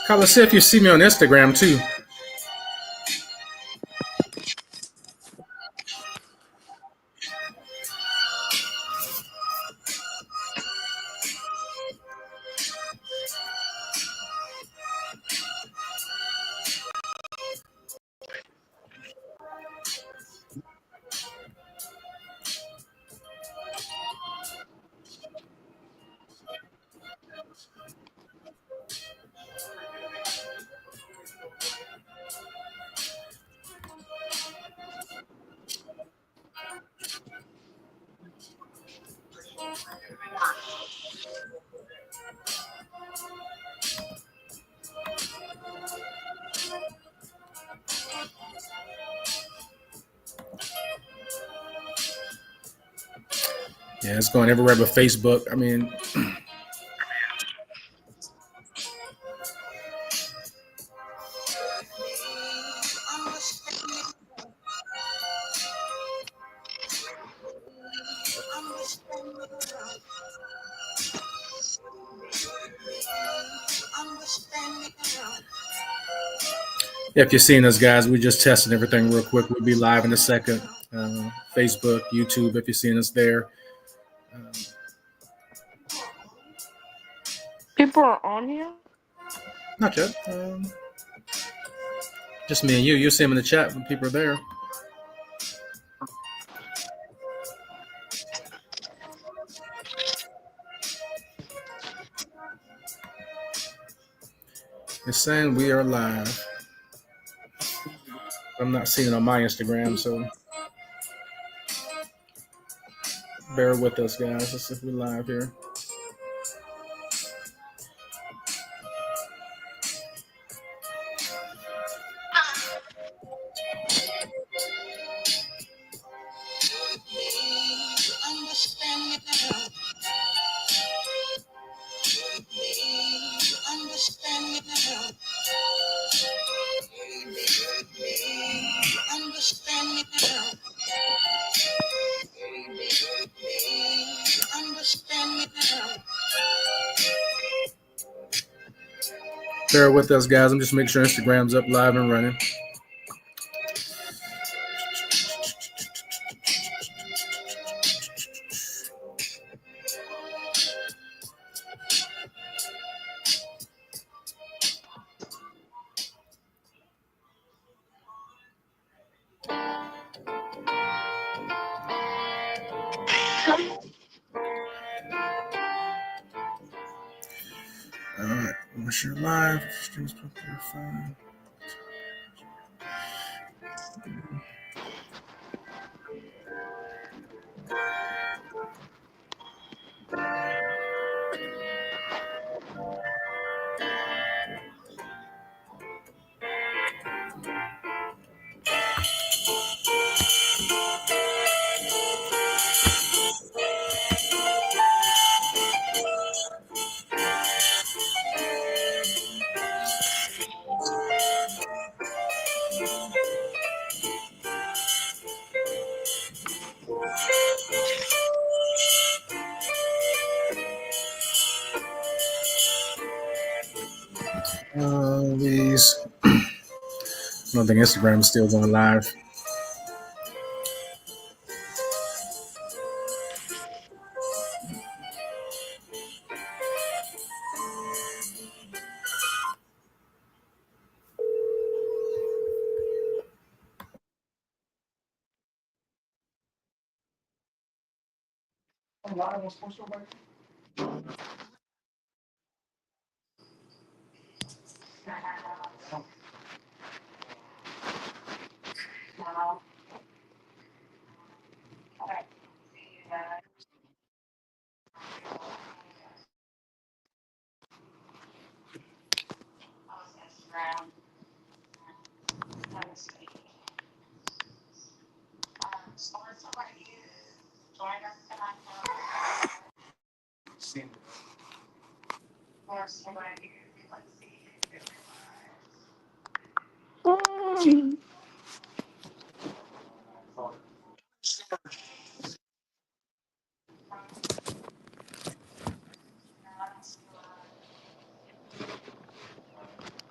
Carla, see if you see me on Instagram too. Yeah, it's going everywhere but Facebook. I mean, if you're seeing us, guys, we're just testing everything real quick. We'll be live in a second. Facebook, YouTube, if you're seeing us there. People are on here? Not yet. Just me and you. You'll see them in the chat when people are there. It's saying we are live. I'm not seeing it on my Instagram, so bear with us, guys. Let's see if we're live here. Bear with us, guys. I'm just making sure Instagram's up, live and running. All right, once you're live, streams up to your phone. These. I don't think Instagram is still going live.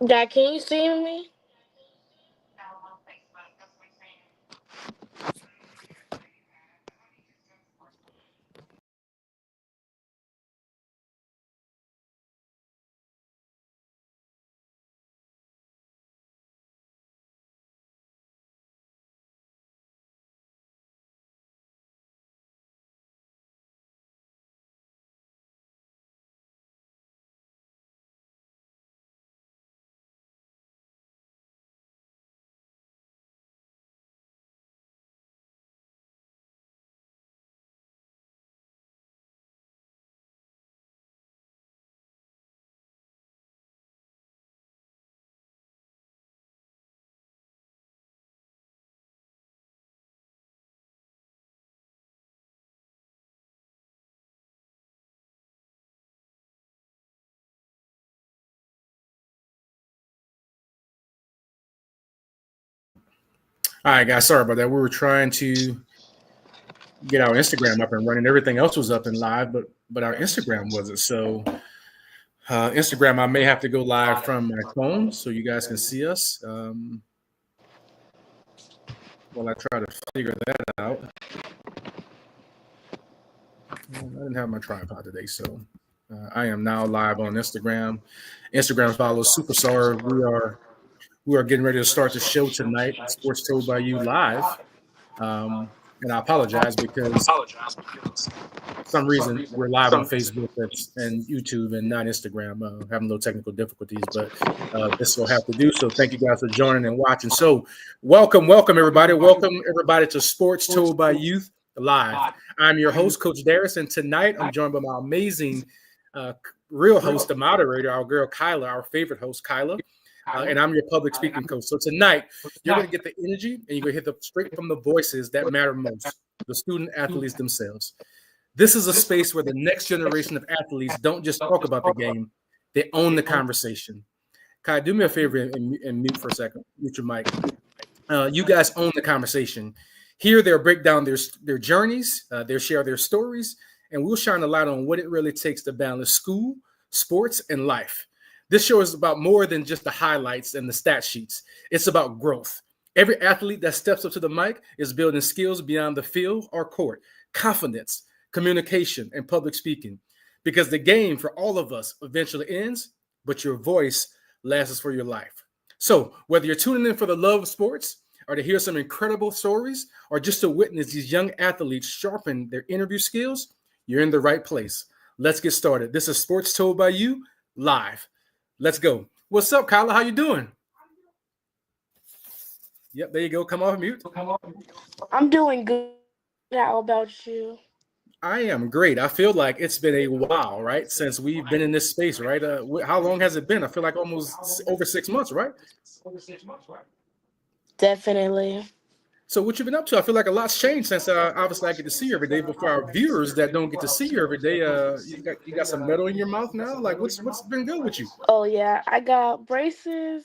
Dad, can you see me? All right, guys. Sorry about that. We were trying to get our Instagram up and running. Everything else was up and live, but our Instagram wasn't. So Instagram, I may have to go live from my phone so you guys can see us. While I try to figure that out. I didn't have my tripod today, so I am now live on Instagram. Instagram follows Superstar. We are getting ready to start the show tonight. Sports Told by You live. And I apologize because for some reason we're live on Facebook and YouTube and not Instagram. Having a little technical difficulties, but this will have to do. So thank you guys for joining and watching. So welcome everybody. Welcome everybody to Sports Told by Youth live. I'm your host, Coach Darius, and tonight I'm joined by my amazing real host, the moderator, our girl Kyla, our favorite host, Kyla. And I'm your public speaking coach. So tonight, you're going to get the energy and you're going to hit the straight from the voices that matter most, the student athletes themselves. This is a space where the next generation of athletes don't just talk about the game, they own the conversation. Kai, do me a favor and mute for a second. Mute your mic. You guys own the conversation. Here, they'll break down their journeys, they'll share their stories, and we'll shine a light on what it really takes to balance school, sports, and life. This show is about more than just the highlights and the stat sheets. It's about growth. Every athlete that steps up to the mic is building skills beyond the field or court, confidence, communication, and public speaking. Because the game for all of us eventually ends, but your voice lasts for your life. So whether you're tuning in for the love of sports, or to hear some incredible stories, or just to witness these young athletes sharpen their interview skills, you're in the right place. Let's get started. This is Sports Told by You live. Let's go. What's up, Kyla? How you doing? Yep, there you go. Come off mute. I'm doing good. How about you? I am great. I feel like it's been a while, right, since we've been in this space, right? How long has it been? I feel like almost over 6 months, right? Definitely. So what you been up to? I feel like a lot's changed since obviously I get to see you every day. But for our viewers that don't get to see you every day, you got some metal in your mouth now. Like what's been good with you? Oh yeah, I got braces.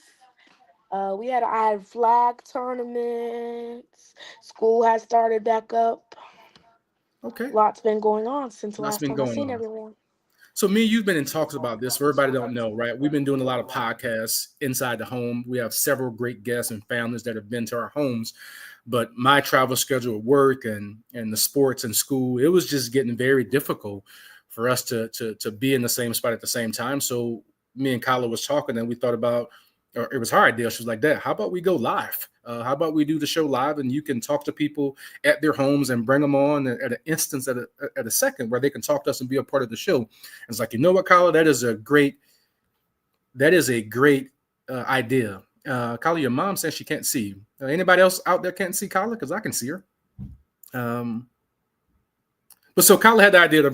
I had flag tournaments. School has started back up. Okay, Lots been going on since the lots last been time I going seen on. everyone. So me, you've been in talks about this. For everybody that don't know, right? We've been doing a lot of podcasts inside the home. We have several great guests and families that have been to our homes. But my travel schedule at work and the sports and school, it was just getting very difficult for us to be in the same spot at the same time. So me and Kyla was talking, and we thought about, or it was her idea. She was like, "Dad, how about we go live? How about we do the show live, and you can talk to people at their homes and bring them on at an instance at a second where they can talk to us and be a part of the show." And it's like, you know what, Kyla, that is a great idea. Kyla, your mom says she can't see you. Anybody else out there can't see Kyla? Because I can see her. But so Kyla had the idea to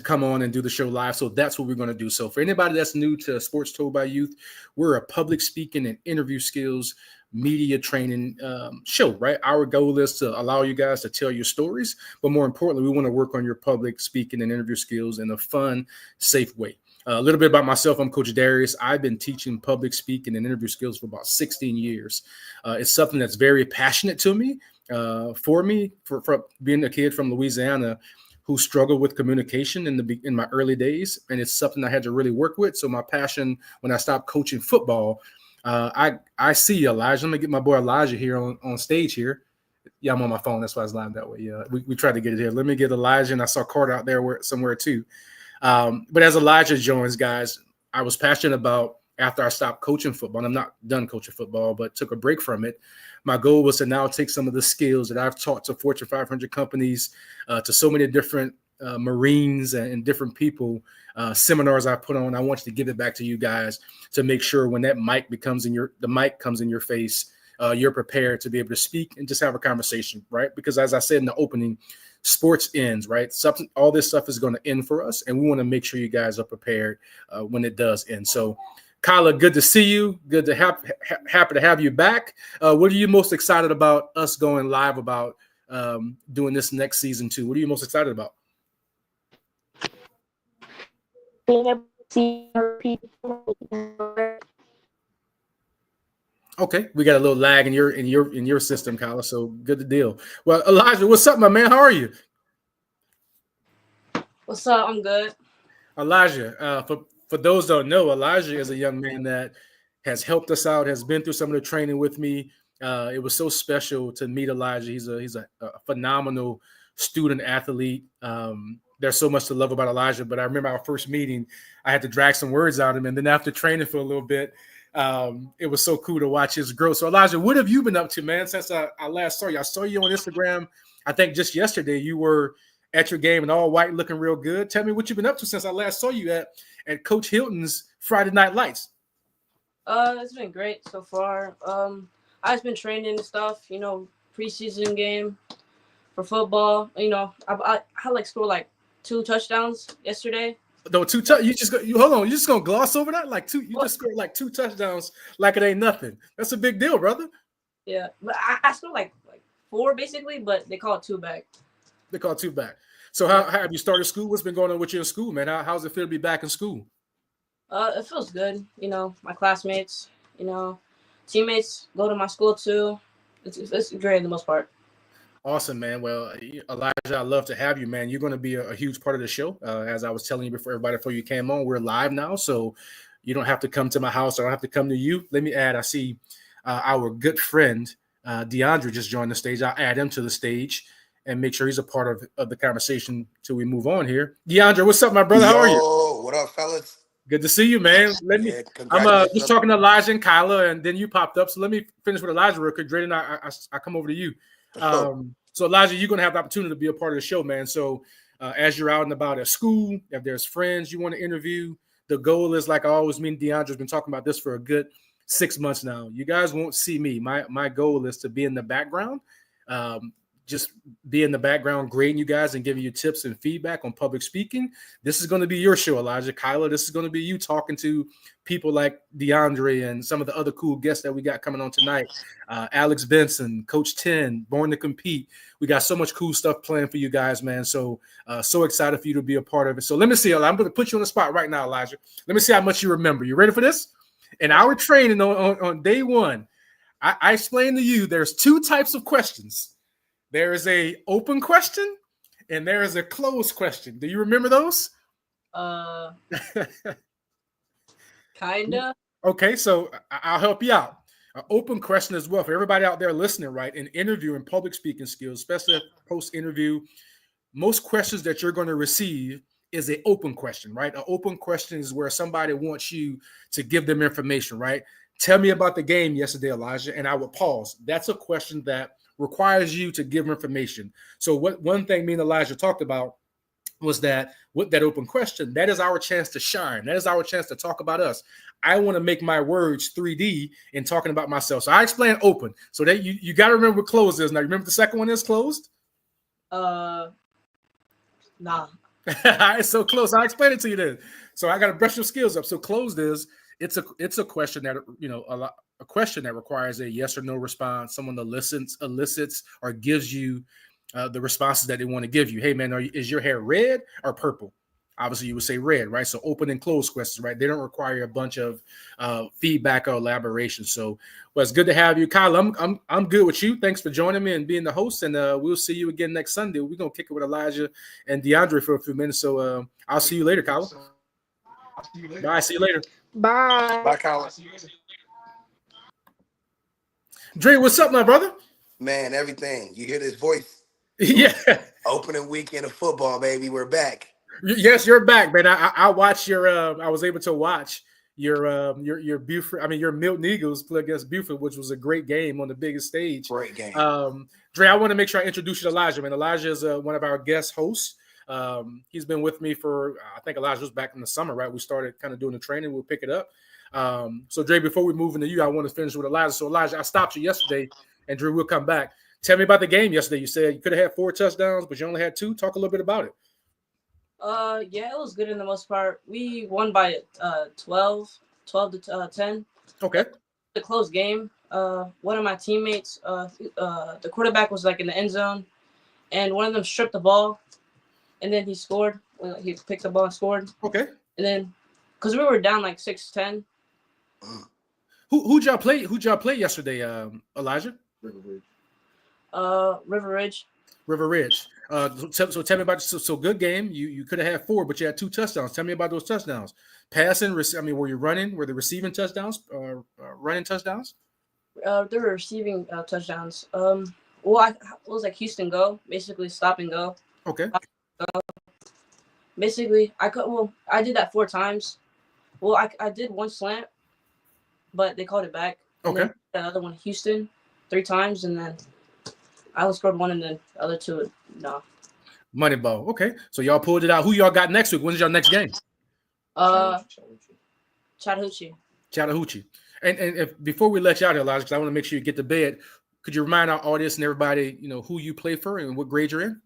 come on and do the show live. So that's what we're going to do. So for anybody that's new to Sports Told by Youth, we're a public speaking and interview skills media training show, right? Our goal is to allow you guys to tell your stories, but more importantly, we want to work on your public speaking and interview skills in a fun, safe way. A little bit about myself. I'm Coach Darius. I've been teaching public speaking and interview skills for about 16 years. It's something that's very passionate to me. For me, for being a kid from Louisiana who struggled with communication in my early days, and it's something I had to really work with. So my passion when I stopped coaching football, I see Elijah. Let me get my boy Elijah here on stage here. Yeah, I'm on my phone. That's why it's lined that way. Yeah, we tried to get it here. Let me get Elijah, and I saw Carter out there somewhere too. But as Elijah joins, guys, I was passionate about after I stopped coaching football. And I'm not done coaching football, but took a break from it. My goal was to now take some of the skills that I've taught to Fortune 500 companies, to so many different Marines and different people, seminars I put on. I want to give it back to you guys to make sure when that mic comes in your face, you're prepared to be able to speak and just have a conversation, right? Because as I said in the opening, sports ends, right? All this stuff is going to end for us, and we want to make sure you guys are prepared when it does end. So, Kyla, good to see you. Good to happy to have you back. What are you most excited about us going live about doing this next season too? What are you most excited about? Being able to see people. Okay, we got a little lag in your system, Kyla. So good to deal. Well, Elijah, what's up, my man? How are you? What's up? I'm good. Elijah, for those that don't know, Elijah is a young man that has helped us out, has been through some of the training with me. It was so special to meet Elijah. He's a phenomenal student athlete. There's so much to love about Elijah. But I remember our first meeting, I had to drag some words out of him, and then after training for a little bit, it was so cool to watch his growth. So Elijah, what have you been up to, man, since I last saw you? I saw you on Instagram. I think just yesterday you were at your game and all white, looking real good. Tell me what you've been up to since I last saw you at Coach Hilton's Friday Night Lights. It's been great so far. I've been training and stuff, preseason game for football. I like scored like 2 touchdowns yesterday. No, hold on. You just gonna gloss over that? Like two, you just scored like 2 touchdowns like it ain't nothing. That's a big deal, brother. Yeah, but I scored like 4 basically, but they call it 2 back. They call it 2 back. So how have you started school? What's been going on with you in school, man? How's it feel to be back in school? It feels good. My classmates, teammates go to my school too. It's great in the most part. Awesome, man. Well, Elijah, I'd love to have you, man. You're going to be a huge part of the show. As I was telling you before you came on, we're live now, so you don't have to come to my house. I don't have to come to you. Let me add, I see our good friend, DeAndre, just joined the stage. I'll add him to the stage and make sure he's a part of the conversation till we move on here. DeAndre, what's up, my brother? How are you? What up, fellas? Good to see you, man. I'm just talking to Elijah and Kyla, and then you popped up. So let me finish with Elijah real quick. Drayden, I come over to you. So Elijah, you're going to have the opportunity to be a part of the show, man. So as you're out and about at school, if there's friends you want to interview, the goal is, like I always mean, DeAndre's been talking about this for a good 6 months now. You guys won't see me. My goal is to be in the background, just be in the background, grading you guys and giving you tips and feedback on public speaking. This is going to be your show, Elijah. Kyla, this is going to be you talking to people like DeAndre and some of the other cool guests that we got coming on tonight. Alex Benson, Coach 10, Born to Compete. We got so much cool stuff planned for you guys, man. So excited for you to be a part of it. So let me see. I'm going to put you on the spot right now, Elijah. Let me see how much you remember. You ready for this? In our training on day one, I explained to you there's 2 types of questions. There is a open question and there is a closed question. Do you remember those? Kinda. Okay, so I'll help you out. An open question as well for everybody out there listening, right? In interview and public speaking skills, especially post-interview, most questions that you're going to receive is an open question, right? An open question is where somebody wants you to give them information, right? Tell me about the game yesterday, Elijah, and I will pause. That's a question that requires you to give information. So one thing me and Elijah talked about was that with that open question, that is our chance to shine. That is our chance to talk about us. I want to make my words 3D in talking about myself. So I explain open. So that you got to remember what closed is. Now, remember the second one is closed? Nah. It's so close. I'll explain it to you then. So I got to brush your skills up. So closed is it's a question that a question that requires a yes or no response. Someone elicits or gives you the responses that they want to give you. Hey man, is your hair red or purple? obviously you would say red, right? So open and closed questions, right? They don't require a bunch of feedback or elaboration. So, well, it's good to have you, Kyle. I'm good with you. Thanks for joining me and being the host. And we'll see you again next Sunday. We're gonna kick it with Elijah and DeAndre for a few minutes. So I'll see you later, Kyle. Bye. See you later. Bye. Bye, Colin. Dre, what's up, my brother? Man, everything. You hear this voice? Yeah. Opening weekend of football, baby. We're back. Yes, you're back, man. I watched your. I was able to watch your Buford. I mean, your Milton Eagles play against Buford, which was a great game on the biggest stage. Great game. Dre, I want to make sure I introduce you to Elijah. Man, Elijah is one of our guest hosts. He's been with me for, I think Elijah was back in the summer, right? We started kind of doing the training. We'll pick it up. So Dre, before we move into you, I want to finish with Elijah. So Elijah, I stopped you yesterday, and Dre, we'll come back. Tell me about the game yesterday. You said you could have had 4 touchdowns, but you only had 2. Talk a little bit about it. Yeah, it was good in the most part. We won by 12 to 10. Okay. A close game. One of my teammates, the quarterback was like in the end zone, and one of them stripped the ball, and then he scored. He picked the ball and scored. Okay. And then, because we were down like 6-10. Who'd y'all play? Who'd y'all play yesterday, Elijah? River Ridge. River Ridge. So tell me about so good game. You could have had 4, but you had 2 touchdowns. Tell me about those touchdowns. Passing, I mean, were you running? Were they receiving touchdowns? Running touchdowns? They were receiving touchdowns. Well, it was like Houston go, basically stop and go. Okay. Basically, I did that 4 times. Well, I did 1 slant, but they called it back. Okay. The other one, Houston, 3 times, and then I only scored 1, and then the other 2, no. Moneyball. Okay. So y'all pulled it out. Who y'all got next week? When's your next game? Chattahoochee. Chattahoochee. And if before we let you out here, Elijah, because I want to make sure you get to bed, could you remind our audience and everybody, who you play for and what grade you're in?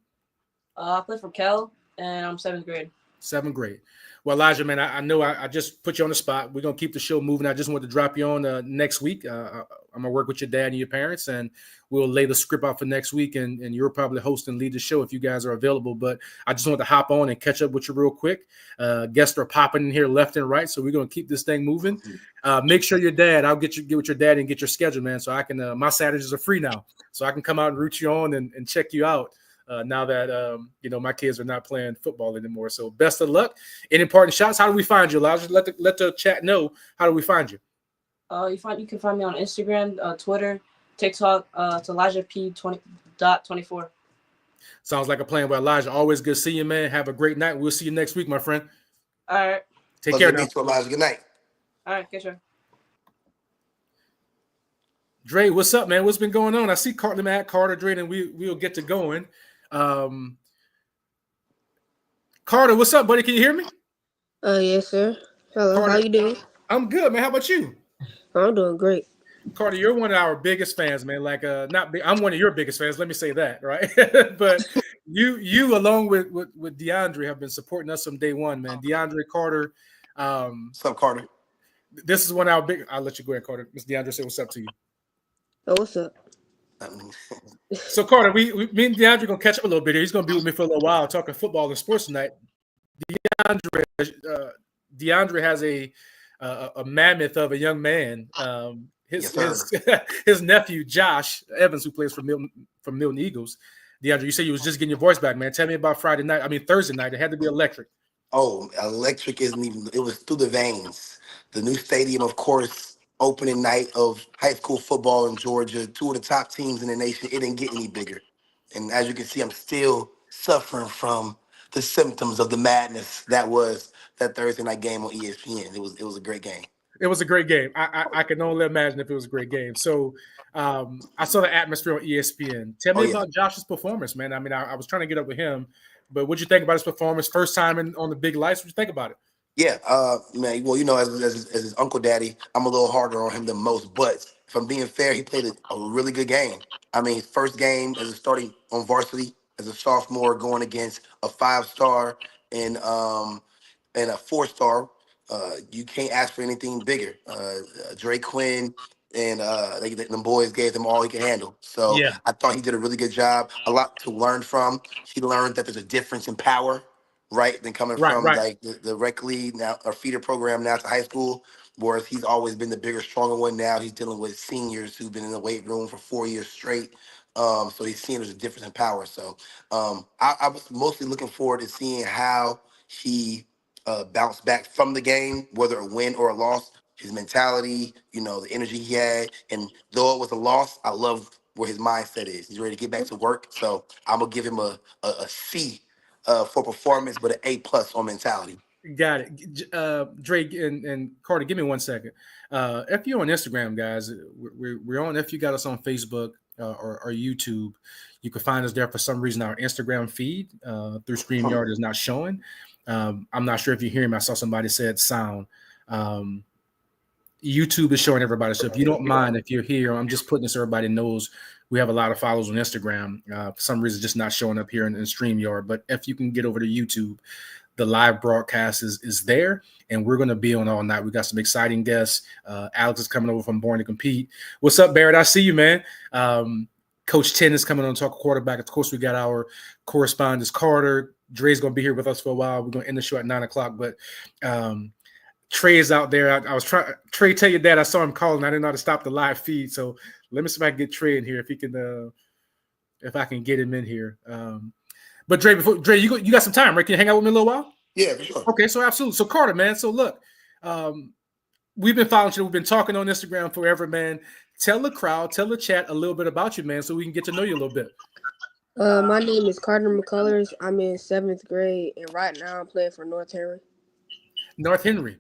I play for Kel, and I'm 7th grade. 7th grade. Well, Elijah, man, I know I just put you on the spot. We're going to keep the show moving. I just wanted to drop you on next week. I'm going to work with your dad and your parents, and we'll lay the script out for next week, and you'll probably host and lead the show if you guys are available. But I just wanted to hop on and catch up with you real quick. Guests are popping in here left and right, so we're going to keep this thing moving. Make sure your dad, I'll get with your dad and get your schedule, man, so I can my Saturdays are free now, so I can come out and root you on and check you out. Now that my kids are not playing football anymore. So best of luck. Any parting shots? How do we find you, Elijah? Let the chat know. How do we find you? You can find me on Instagram, Twitter, TikTok. It's Elijah P20.24. Sounds like a plan. Well, Elijah, always good seeing you, man. Have a great night. We'll see you next week, my friend. All right. Take care now. Elijah. Good night. All right, get sure. Dre, what's up, man? What's been going on? I see Carter, Dre, and we'll get to going. Carter, what's up, buddy? Can you hear me? Yes, sir. Hello, Carter, how you doing? I'm good, man. How about you? I'm doing great. Carter, you're one of our biggest fans, man. Like, not big, I'm one of your biggest fans. Let me say that, right? But you along with DeAndre have been supporting us from day one, man. DeAndre, Carter. What's up, Carter? This is one of our big. I'll let you go ahead, Carter. Miss DeAndre, say what's up to you. Oh, what's up? So Carter, me and DeAndre gonna catch up a little bit here. He's gonna be with me for a little while talking football and sports tonight. DeAndre has a mammoth of a young man. His nephew Josh Evans, who plays for Milton Eagles. DeAndre, you said you was just getting your voice back, man. Tell me about Thursday night. It had to be electric. Oh, electric isn't even. It was through the veins. The new stadium, of course. Opening night of high school football in Georgia, 2 of the top teams in the nation. It didn't get any bigger. And as you can see, I'm still suffering from the symptoms of the madness that was that Thursday night game on ESPN. It was a great game. It was a great game. I can only imagine if it was a great game. So I saw the atmosphere on ESPN. Tell me about Josh's performance, man. I mean, I was trying to get up with him, but what'd you think about his performance? First time on the big lights. What'd you think about it? Yeah, man. Well, as his uncle daddy, I'm a little harder on him than most. But if I'm being fair, he played a really good game. I mean, his first game as a starting on varsity as a sophomore, going against a 5-star and a 4-star. You can't ask for anything bigger. Drake Quinn and the boys gave him all he could handle. So I thought he did a really good job. A lot to learn from. He learned that there's a difference in power. right? Than coming Right, from right. like the rec league now or feeder program now to high school, whereas he's always been the bigger, stronger one. Now he's dealing with seniors who've been in the weight room for 4 years straight. So he's seeing there's a difference in power. So I was mostly looking forward to seeing how he bounced back from the game, whether a win or a loss. His mentality, the energy he had, and though it was a loss, I love where his mindset is. He's ready to get back to work. So I'm gonna give him a C for performance, but an A+ on mentality. Got it. Drake and Carter, give me 1 second. If you're on Instagram, guys, we're on. If you got us on Facebook or YouTube, you can find us there. For some reason, our Instagram feed through StreamYard is not showing. I'm not sure if you hear me. I saw somebody said sound. Um, YouTube is showing everybody. So if you don't mind, if you're here, I'm just putting this so everybody knows we have a lot of followers on Instagram. For some reason, just not showing up here in StreamYard. But if you can get over to YouTube, the live broadcast is there, and we're going to be on all night. We got some exciting guests. Alex is coming over from Born to Compete. What's up, Barrett? I see you, man. Coach 10 is coming on to talk quarterback. Of course, we got our correspondent, Carter. Dre's going to be here with us for a while. We're going to end the show at 9 o'clock, but Trey is out there. I was trying. Trey, tell your dad I saw him calling. I didn't know how to stop the live feed, so let me see if I can get Trey in here. If he can, if I can get him in here. But Dre, you got some time, right? Can you hang out with me a little while? Yeah, for sure. Okay, so absolutely. So Carter, man. So look, we've been following you. We've been talking on Instagram forever, man. Tell the crowd, tell the chat a little bit about you, man, so we can get to know you a little bit. My name is Carter McCullers. I'm in 7th grade, and right now I'm playing for North Henry. North Henry.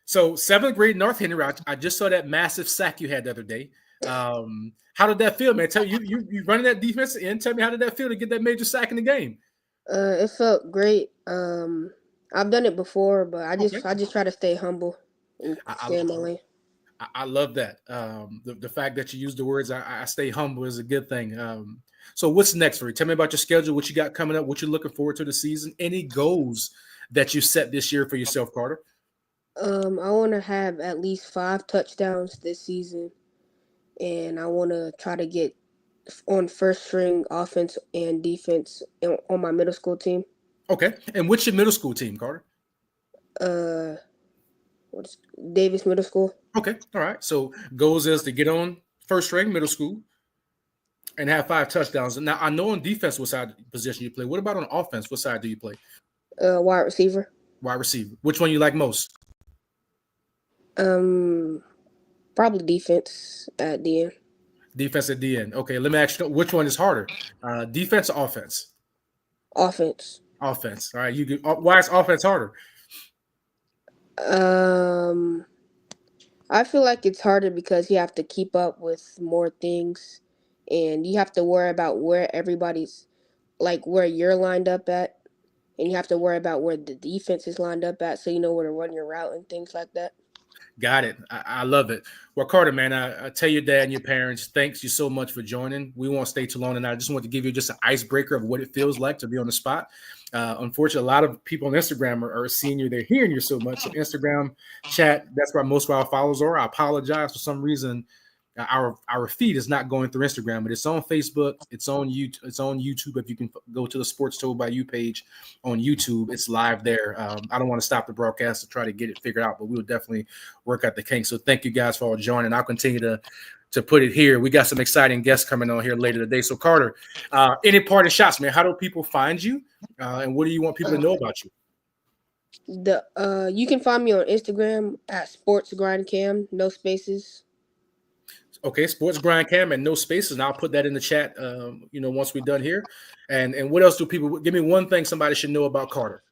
So 7th grade, North Henry. I just saw that massive sack you had the other day. How did that feel, man? Tell you running that defense in. Tell me, how did that feel to get that major sack in the game? It felt great. I've done it before, but I just try to stay humble and stay in my lane. I love that. The fact that you use the words I stay humble is a good thing. So what's next for you? Tell me about your schedule, what you got coming up, what you're looking forward to the season, any goals that you set this year for yourself, Carter? I want to have at least 5 touchdowns this season, and I want to try to get on first string offense and defense on my middle school team. Okay. And what's your middle school team, Carter? What's Davis Middle School? Okay. All right. So goals is to get on first string middle school and have 5 touchdowns. Now, I know on defense what side position you play. What about on offense? What side do you play? Wide receiver. Wide receiver. Which one you like most? Probably defense at the end. Defense at the end. Okay, let me ask you, which one is harder? Defense or offense? Offense. Offense. All right. Why is offense harder? I feel like it's harder because you have to keep up with more things, and you have to worry about where everybody's, like where you're lined up at, and you have to worry about where the defense is lined up at, so you know where to run your route and things like that. Got it. I love it. Well, Carter, man, I tell your dad and your parents, thanks you so much for joining. We won't stay too long, and I just want to give you just an icebreaker of what it feels like to be on the spot. Unfortunately, a lot of people on Instagram are seeing you. They're hearing you so much. So Instagram chat, that's where most of our followers are. I apologize for some reason. Our feed is not going through Instagram, but it's on Facebook. It's on YouTube. It's on YouTube. If you can go to the Sports Told by You page on YouTube, it's live there. I don't want to stop the broadcast to try to get it figured out, but we will definitely work out the kinks. So thank you guys for all joining. I'll continue to put it here. We got some exciting guests coming on here later today. So Carter, any parting shots, man? How do people find you, and what do you want people to know about you? You can find me on Instagram at sportsgrindcam, no spaces. Okay, Sports Grind Cam and no spaces, and I'll put that in the chat. Once we're done here. And what else do people give me? One thing somebody should know about Carter.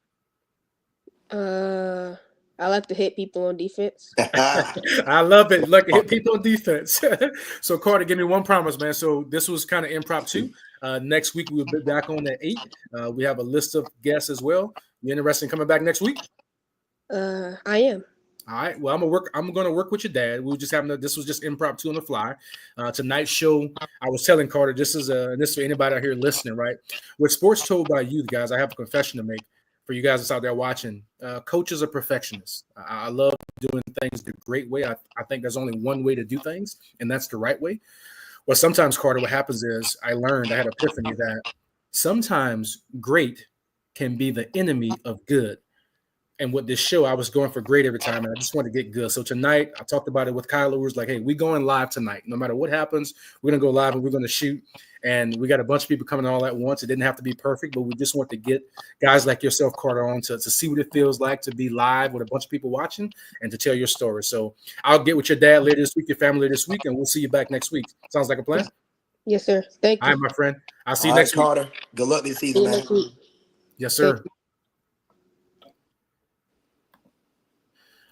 I like to hit people on defense. I love it. Like to hit people on defense. So Carter, give me one promise, man. So this was kind of impromptu. Next week we'll be back on at 8. We have a list of guests as well. You interested in coming back next week? I am. All right. Well, I'm gonna work with your dad. We were just this was just impromptu on the fly. Tonight's show, I was telling Carter, this is for anybody out here listening, right? With Sports Told by You, guys, I have a confession to make for you guys that's out there watching. Coaches are perfectionists. I love doing things the great way. I think there's only one way to do things, and that's the right way. Well, sometimes, Carter, what happens is I had an epiphany that sometimes great can be the enemy of good. And with this show, I was going for great every time, and I just wanted to get good. So tonight, I talked about it with Kyler. We was like, hey, we going live tonight. No matter what happens, we're going to go live and we're going to shoot. And we got a bunch of people coming all at once. It didn't have to be perfect, but we just want to get guys like yourself, Carter, on to see what it feels like to be live with a bunch of people watching and to tell your story. So I'll get with your dad later this week, your family this week, and we'll see you back next week. Sounds like a plan? Yes, sir. Thank All you. right, my friend. I'll see All you right, next week. Carter. Good luck this See season, you man. next week. Yes, sir.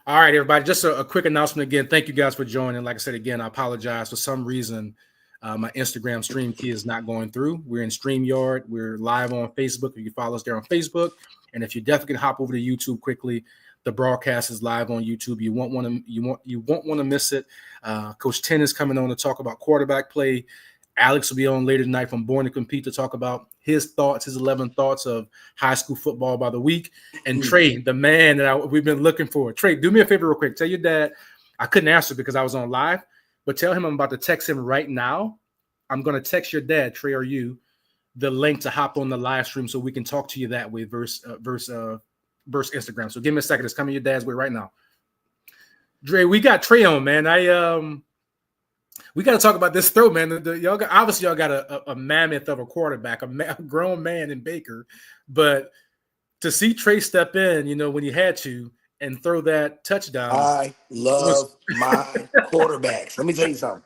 All right, everybody. Just a quick announcement again. Thank you guys for joining. Like I said, again, I apologize. For some reason, my Instagram stream key is not going through. We're in StreamYard. We're live on Facebook. You can follow us there on Facebook. And if you definitely can hop over to YouTube quickly, the broadcast is live on YouTube. You won't want to miss it. Coach Ten is coming on to talk about quarterback play. Alex will be on later tonight from Born to Compete to talk about his thoughts, his 11 thoughts of high school football by the week. And Trey, the man that we've been looking for. Trey, do me a favor real quick. Tell your dad, I couldn't answer because I was on live, but tell him I'm about to text him right now. I'm going to text your dad, Trey or you, the link to hop on the live stream so we can talk to you that way versus Instagram. So give me a second. It's coming your dad's way right now. Dre, we got Trey on, man. We got to talk about this throw, man. Y'all got a mammoth of a quarterback, a grown man in Baker. But to see Trey step in, when he had to, and throw that touchdown. I love my quarterbacks. Let me tell you something.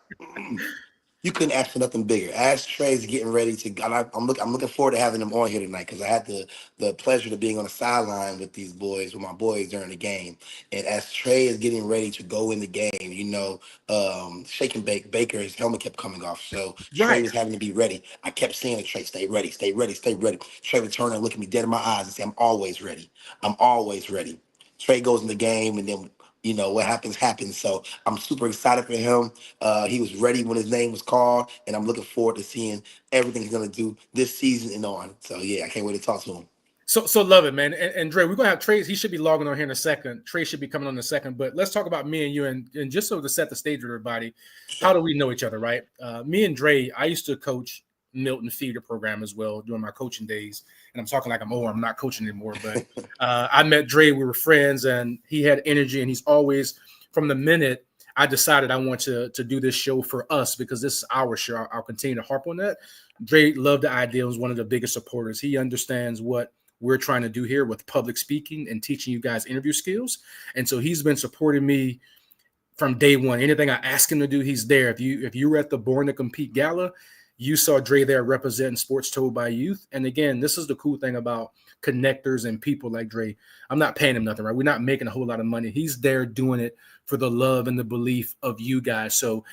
You couldn't ask for nothing bigger. As Trey's getting ready to, I'm looking forward to having him on here tonight because I had the pleasure of being on the sideline with with my boys during the game. And as Trey is getting ready to go in the game, Shake and Baker, his helmet kept coming off. So Trey was having to be ready. I kept saying to Trey, stay ready, stay ready, stay ready. Trey would turn and look at me dead in my eyes and say, I'm always ready. I'm always ready. Trey goes in the game and then what happens. So I'm super excited for him. He was ready when his name was called, and I'm looking forward to seeing everything he's gonna do this season and on. So yeah, I can't wait to talk to him. So love it, man. And Dre, we're gonna have Trey. He should be logging on here in a second. Trey should be coming on in a second. But let's talk about me and you, and just so to set the stage with everybody, how do we know each other, right? Me and Dre, I used to coach Milton Feeder program as well during my coaching days. And I'm talking like I'm not coaching anymore. But I met Dre. We were friends, and he had energy, and he's always, from the minute I decided I want to do this show for us because this is our show. I'll continue to harp on that. Dre loved the idea. Was one of the biggest supporters. He understands what we're trying to do here with public speaking and teaching you guys interview skills. And so he's been supporting me from day one. Anything I ask him to do, he's there. If you were at the Born to Compete Gala, you saw Dre there representing Sports Told by Youth. And again, this is the cool thing about connectors and people like Dre. I'm not paying him nothing, right? We're not making a whole lot of money. He's there doing it for the love and the belief of you guys. So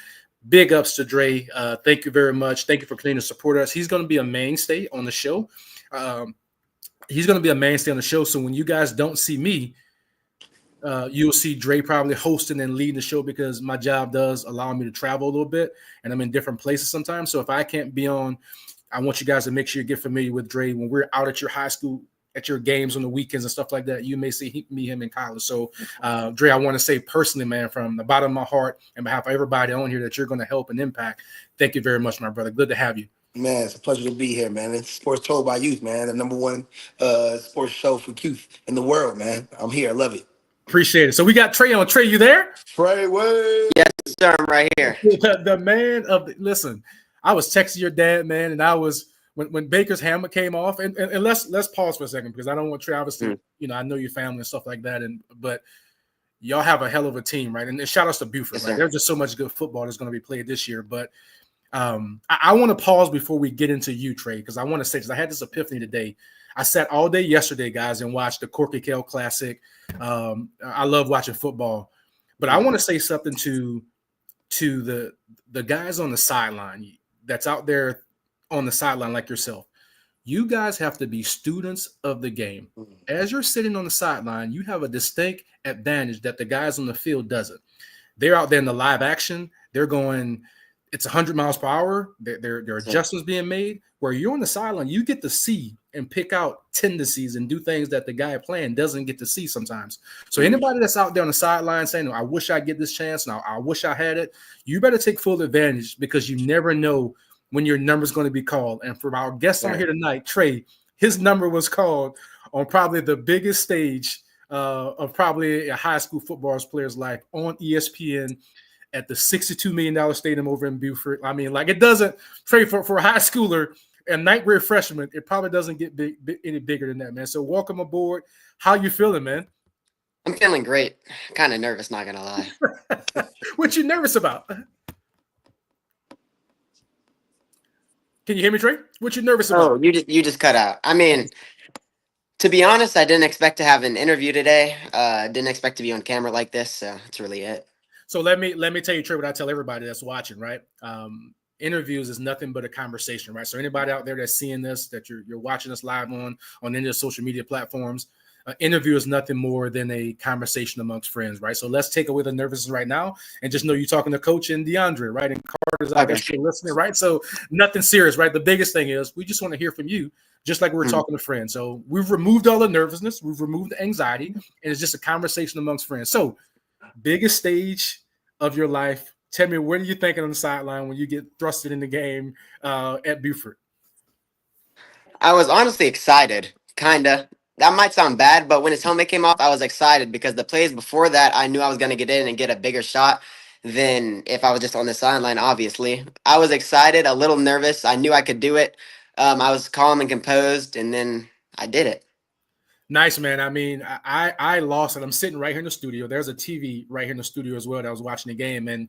big ups to Dre. Thank you very much. Thank you for continuing to support us. He's going to be a mainstay on the show. So when you guys don't see me, you'll see Dre probably hosting and leading the show because my job does allow me to travel a little bit and I'm in different places sometimes. So if I can't be on, I want you guys to make sure you get familiar with Dre when we're out at your high school, at your games on the weekends and stuff like that. You may see me, him in college. So Dre, I want to say personally, man, from the bottom of my heart and behalf of everybody on here that you're going to help and impact. Thank you very much, my brother. Good to have you. Man, it's a pleasure to be here, man. It's Sports Told by Youth, man. The number one sports show for youth in the world, man. I'm here. I love it. Appreciate it. So we got Trey on. Trey, you there? Trey, way. Yes, sir. I'm right here. The man of the, listen, I was texting your dad, man, and I was when Baker's hammer came off, and let's pause for a second because I don't want Trey, obviously, I know your family and stuff like that, but y'all have a hell of a team, right? And shout outs to Buford, Yes, right? sir. There's just so much good football that's going to be played this year, but I want to pause before we get into you, Trey, because I want to say, because I had this epiphany today. I sat all day yesterday, guys, and watched the Corky Kell Classic. I love watching football, but I want to say something to the guys on the sideline that's out there on the sideline like yourself. You guys have to be students of the game. As you're sitting on the sideline, you have a distinct advantage that the guys on the field doesn't. They're out there in the live action. They're going, it's 100 miles per hour. There are adjustments being made. Where you're on the sideline, you get to see and pick out tendencies and do things that the guy playing doesn't get to see sometimes. So anybody that's out there on the sideline saying, I wish I get this chance, now I wish I had it, you better take full advantage because you never know when your number's going to be called. And for our guests on here tonight, Trey, his number was called on probably the biggest stage of probably a high school football player's life on ESPN at the $62 million stadium over in Beaufort. I mean, like it doesn't trade for a high schooler and ninth grade freshman. It probably doesn't get any bigger than that, man. So welcome aboard. How you feeling, man? I'm feeling great. Kind of nervous, not gonna lie. What you nervous about? Can you hear me, Trey? What you nervous about? Oh, you just cut out. I mean, to be honest, I didn't expect to have an interview today. Didn't expect to be on camera like this, so that's really it. So let me tell you, Trey, what I tell everybody that's watching, right? Interviews is nothing but a conversation, right? So anybody out there that's seeing this, that you're watching us live on any of the social media platforms, interview is nothing more than a conversation amongst friends, right? So let's take away the nervousness right now and just know you're talking to Coach and DeAndre, right? And Carter's out there still listening, right? So nothing serious, right? The biggest thing is we just want to hear from you, just like we're talking to friends. So we've removed all the nervousness, we've removed the anxiety, and it's just a conversation amongst friends. So biggest stage of your life. Tell me, what are you thinking on the sideline when you get thrusted in the game at Beaufort? I was honestly excited, kinda. That might sound bad, but when his helmet came off, I was excited because the plays before that, I knew I was gonna get in and get a bigger shot than if I was just on the sideline. Obviously, I was excited, a little nervous. I knew I could do it. I was calm and composed, and then I did it. Nice, man. I mean, I lost it. I'm sitting right here in the studio. There's a TV right here in the studio as well that I was watching the game. And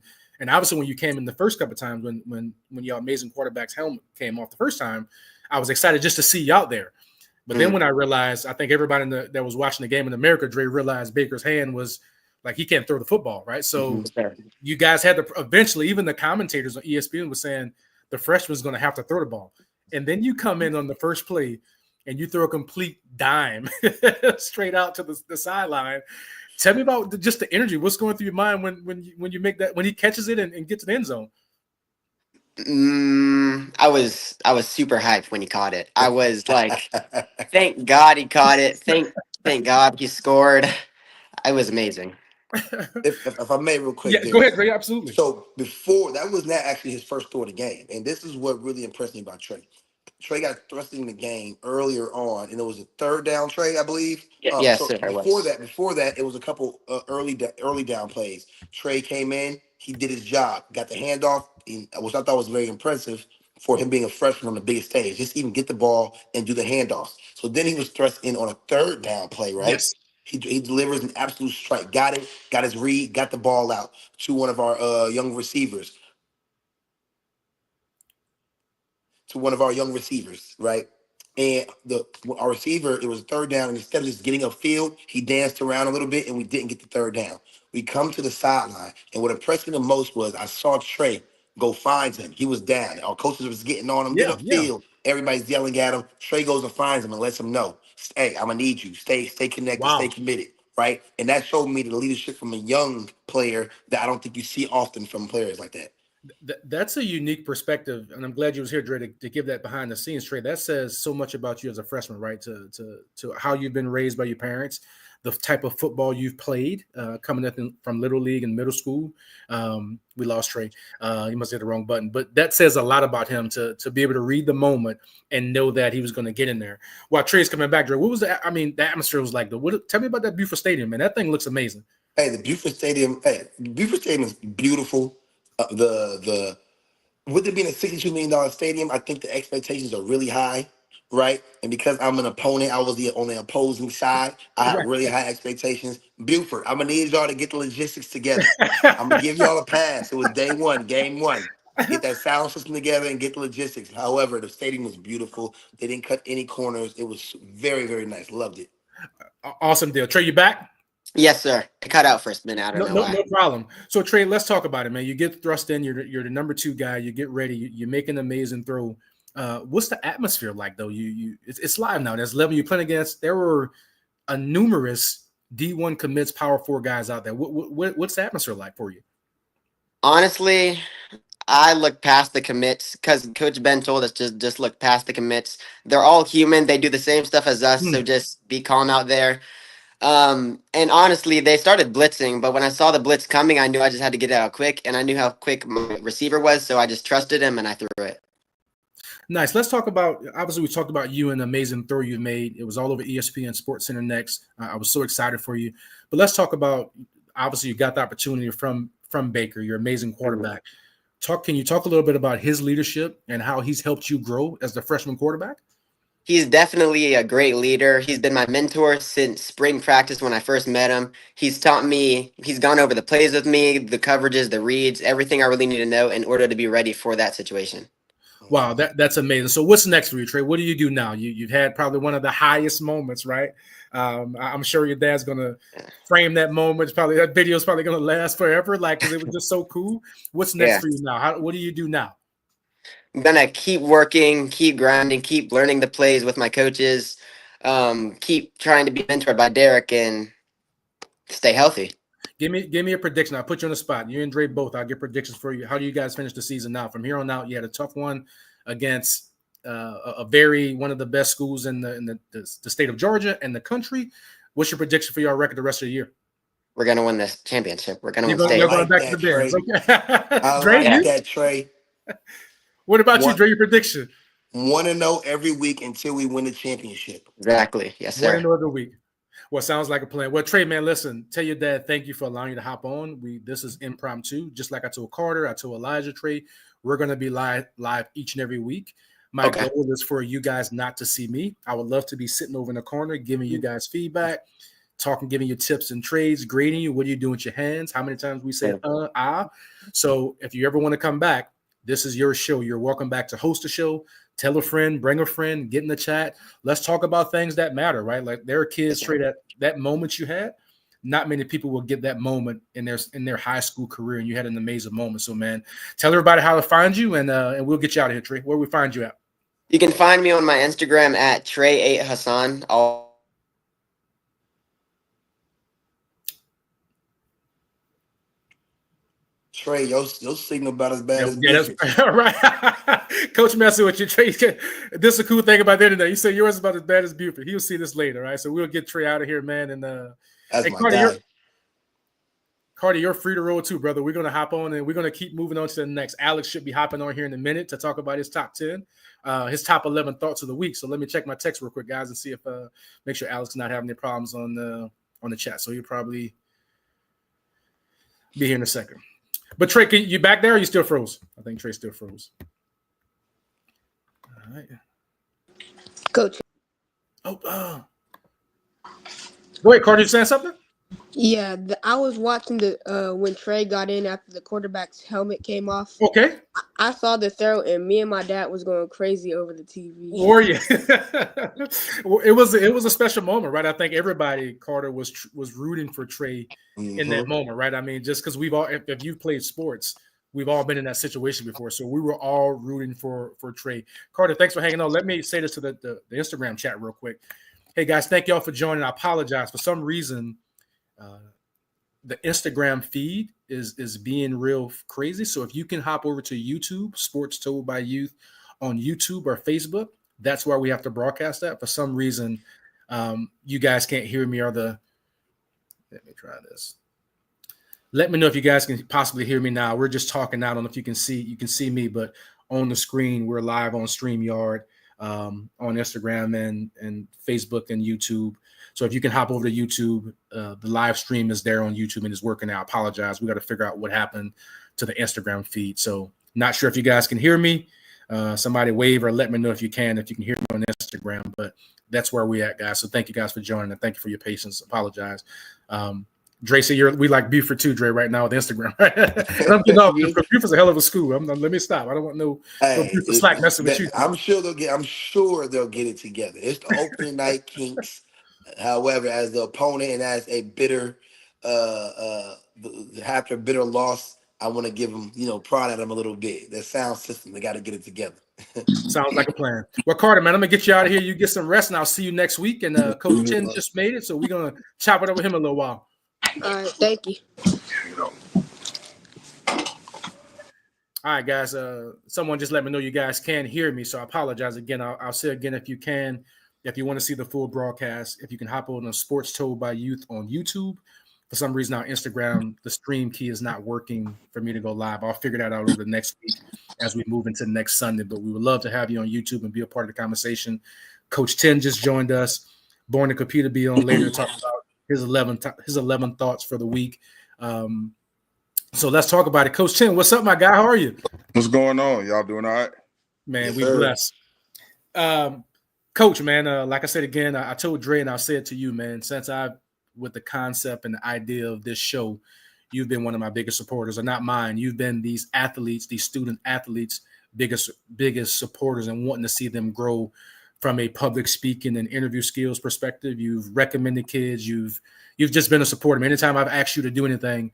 obviously when you came in the first couple of times when your amazing quarterback's helmet came off the first time, I was excited just to see you out there. But then when I realized, I think everybody that was watching the game in America, Dre, realized Baker's hand was like he can't throw the football, right? So you guys had to eventually, even the commentators on ESPN was saying the freshman's going to have to throw the ball. And then you come in on the first play and you throw a complete dime straight out to the sideline. Tell me about just the energy. What's going through your mind when you make that, when he catches it and gets to the end zone? I was super hyped when he caught it. I was like, thank God he caught it. Thank God he scored. It was amazing. If I may, real quick, Yeah, go ahead, Ray. Absolutely. So before that was not actually his first throw of the game, and this is what really impressed me about Trey. Trey got thrusted in the game earlier on, and it was a third down Trey, I believe. Yes, So sir, I before was. that, it was a couple early down plays. Trey came in, he did his job, got the handoff, which I thought was very impressive for him being a freshman on the biggest stage. Just even get the ball and do the handoffs. So then he was thrust in on a third down play, right? Yes. He delivers an absolute strike. Got it, got his read, got the ball out to one of our young receivers. Right? And our receiver, it was a third down, and instead of just getting upfield, he danced around a little bit, and we didn't get the third down. We come to the sideline, and what impressed me the most was I saw Trey go find him. He was down. Our coaches was getting on him, get Yeah. upfield. Everybody's yelling at him. Trey goes and finds him and lets him know, hey, I'm gonna need you. Stay connected, stay Wow. committed. Right. And that showed me the leadership from a young player that I don't think you see often from players like that. That's a unique perspective, and I'm glad you was here, Dre, to give that behind the scenes, Trey. That says so much about you as a freshman, right? To how you've been raised by your parents, the type of football you've played, coming up from little league and middle school. We lost Trey. He must hit the wrong button, but that says a lot about him to be able to read the moment and know that he was going to get in there. While Trey's coming back, Dre, what was the atmosphere was like? Tell me about that Buford Stadium, man. That thing looks amazing. Hey, the Buford Stadium. Hey, Buford Stadium is beautiful. The With it being a $62 million stadium, I think the expectations are really high, right? And because I'm an opponent, I was on the opposing side. I had really high expectations. Buford, I'm gonna need y'all to get the logistics together. I'm gonna give y'all a pass. It was day one, game one. Get that sound system together and get the logistics. However, the stadium was beautiful. They didn't cut any corners. It was very, very nice. Loved it. Awesome deal. Trey, you back? Yes, sir. It cut out for a minute. I don't know why. No problem. So Trey, let's talk about it, man. You get thrust in. You're the number 2 guy. You get ready. You make an amazing throw. What's the atmosphere like though? It's live now. There's 11 you playing against. There were a numerous D1 commits, Power 4 guys out there. What's the atmosphere like for you? Honestly, I look past the commits because Coach Ben told us just look past the commits. They're all human. They do the same stuff as us. So just be calm out there. And honestly, they started blitzing, but when I saw the blitz coming, I knew I just had to get it out quick, and I knew how quick my receiver was, so I just trusted him and I threw it. Nice. Let's talk about. Obviously, we talked about you and the amazing throw you made. It was all over ESPN Sports Center next. I was so excited for you. But let's talk about. Obviously, you got the opportunity from Baker. You're an amazing quarterback. Can you talk a little bit about his leadership and how he's helped you grow as the freshman quarterback? He's definitely a great leader. He's been my mentor since spring practice when I first met him. He's taught me, he's gone over the plays with me, the coverages, the reads, everything I really need to know in order to be ready for that situation. Wow, that's amazing. So what's next for you, Trey? What do you do now? You've had probably one of the highest moments, right? I'm sure your dad's gonna frame that moment. Probably that video is probably gonna last forever, like because it was just so cool. What's next Yeah. for you now? What do you do now? I'm gonna keep working, keep grinding, keep learning the plays with my coaches, keep trying to be mentored by Derek and stay healthy. Give me a prediction. I'll put you on the spot. You and Dre both. I'll get predictions for you. How do you guys finish the season now? From here on out, you had a tough one against a very one of the best schools in the state of Georgia and the country. What's your prediction for your record the rest of the year? We're gonna win this championship. We're gonna win You're state. going back to that, the Bears. Trey. Okay. I Dre, like you? that, Trey. What about you, One, Dre? Your prediction? 1-0 every week until we win the championship. Exactly. Yes, One sir. and every week. Well, sounds like a plan. Well, Trey, man, listen, tell your dad thank you for allowing you to hop on. This is impromptu, just like I told Carter, I told Elijah, Trey, we're going to be live each and every week. My Okay. goal is for you guys not to see me. I would love to be sitting over in the corner, giving you guys feedback, talking, giving you tips and trades, grading you. What do you do with your hands? How many times we say So if you ever want to come back, this is your show. You're welcome back to host a show. Tell a friend, bring a friend, get in the chat. Let's talk about things that matter, right? Like there are kids straight at that moment you had. Not many people will get that moment in their high school career, and you had an amazing moment. So, man, tell everybody how to find you, and we'll get you out of here, Trey. Where we find you at? You can find me on my Instagram at Trey8Hassan. Trey, your signal about as bad as Yeah, Buford. that's right. Coach messing with you, Trey. This is a cool thing about the internet. You say yours is about as bad as Buford. He'll see this later, right? So we'll get Trey out of here, man. And That's hey, my Carter, guy. Carter, you're free to roll too, brother. We're gonna hop on and we're gonna keep moving on to the next. Alex should be hopping on here in a minute to talk about his top 10, his top 11 thoughts of the week. So let me check my text real quick, guys, and see if make sure Alex is not having any problems on the chat. So he'll probably be here in a second. But Trey, you back there or you still froze? I think Trey still froze. All right. Coach. Oh, go ahead, Carter. You saying something? Yeah, I was watching the when Trey got in after the quarterback's helmet came off. Okay. I saw the throw, and me and my dad was going crazy over the TV. Were you? Well, it was a special moment, right? I think everybody, Carter, was rooting for Trey in that moment, right? I mean, just because we've all, if you've played sports, we've all been in that situation before, so we were all rooting for Trey. Carter, thanks for hanging on. Let me say this to the Instagram chat real quick. Hey guys, thank y'all for joining. I apologize for some reason. The Instagram feed is being real crazy. So if you can hop over to YouTube, Sports Told by Youth on YouTube or Facebook, that's where we have to broadcast that. For some reason, you guys can't hear me or let me try this. Let me know if you guys can possibly hear me now. We're just talking now. I don't know if you can see me, but on the screen, we're live on StreamYard, on Instagram and Facebook and YouTube. So if you can hop over to YouTube, the live stream is there on YouTube and is working out. I apologize. We got to figure out what happened to the Instagram feed. So not sure if you guys can hear me. Somebody wave or let me know if you can hear me on Instagram. But that's where we at, guys. So thank you guys for joining and thank you for your patience. Apologize. Dre said we like Buford too, Dre, right now with Instagram. I'm getting off. Buford's a hell of a school. Let me stop. I don't want no Buford Slack messing with you. I'm sure they'll get it together. It's the opening night kinks. However, as the opponent and as a bitter, after a bitter loss, I want to give them, prod at them a little bit. That sound system, they got to get it together. Sounds like a plan. Well, Carter, man, I'm gonna get you out of here. You get some rest, and I'll see you next week. And Coach Chen just made it, so we're gonna chop it up with him a little while. All right, thank you. All right, guys. Someone just let me know you guys can hear me, so I apologize again. I'll say again if you can, if you want to see the full broadcast, if you can hop on Sports Told by Youth on YouTube. for some reason on Instagram, the stream key is not working for me to go live. I'll figure that out over the next week as we move into next Sunday. But we would love to have you on YouTube and be a part of the conversation. Coach 10 just joined us. Born to Compete to be on later to talk about his 11 thoughts for the week. So let's talk about it. Coach 10, what's up, my guy? How are you? What's going on? Y'all doing all right? Man, Yes, we sir. blessed. Coach, man, like I said again, I told Dre and I'll say it to you, man, since with the concept and the idea of this show, you've been one of my biggest supporters, or not mine. You've been these athletes, these student athletes, biggest supporters and wanting to see them grow from a public speaking and interview skills perspective. You've recommended kids. You've just been a supporter. Anytime I've asked you to do anything,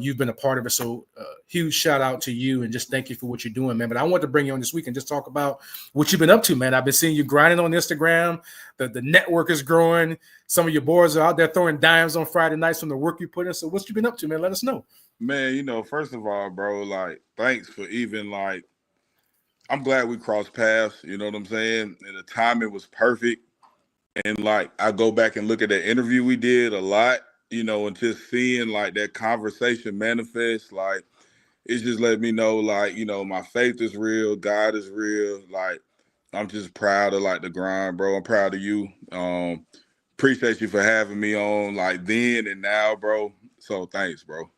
you've been a part of it. So huge shout out to you and just thank you for what you're doing, man. But I want to bring you on this week and just talk about what you've been up to, man. I've been seeing you grinding on Instagram. The network is growing. Some of your boys are out there throwing dimes on Friday nights from the work you put in. So what you been up to, man? Let us know. Man, first of all, bro, like, thanks for even, like, I'm glad we crossed paths, you know what I'm saying? And the timing was perfect. And, like, I go back and look at that interview we did a lot, and just seeing, like, that conversation manifest, like, it's just let me know, like, my faith is real, God is real. Like, I'm just proud of, like, the grind, bro. I'm proud of you. Appreciate you for having me on, like, then and now, bro. So thanks, bro.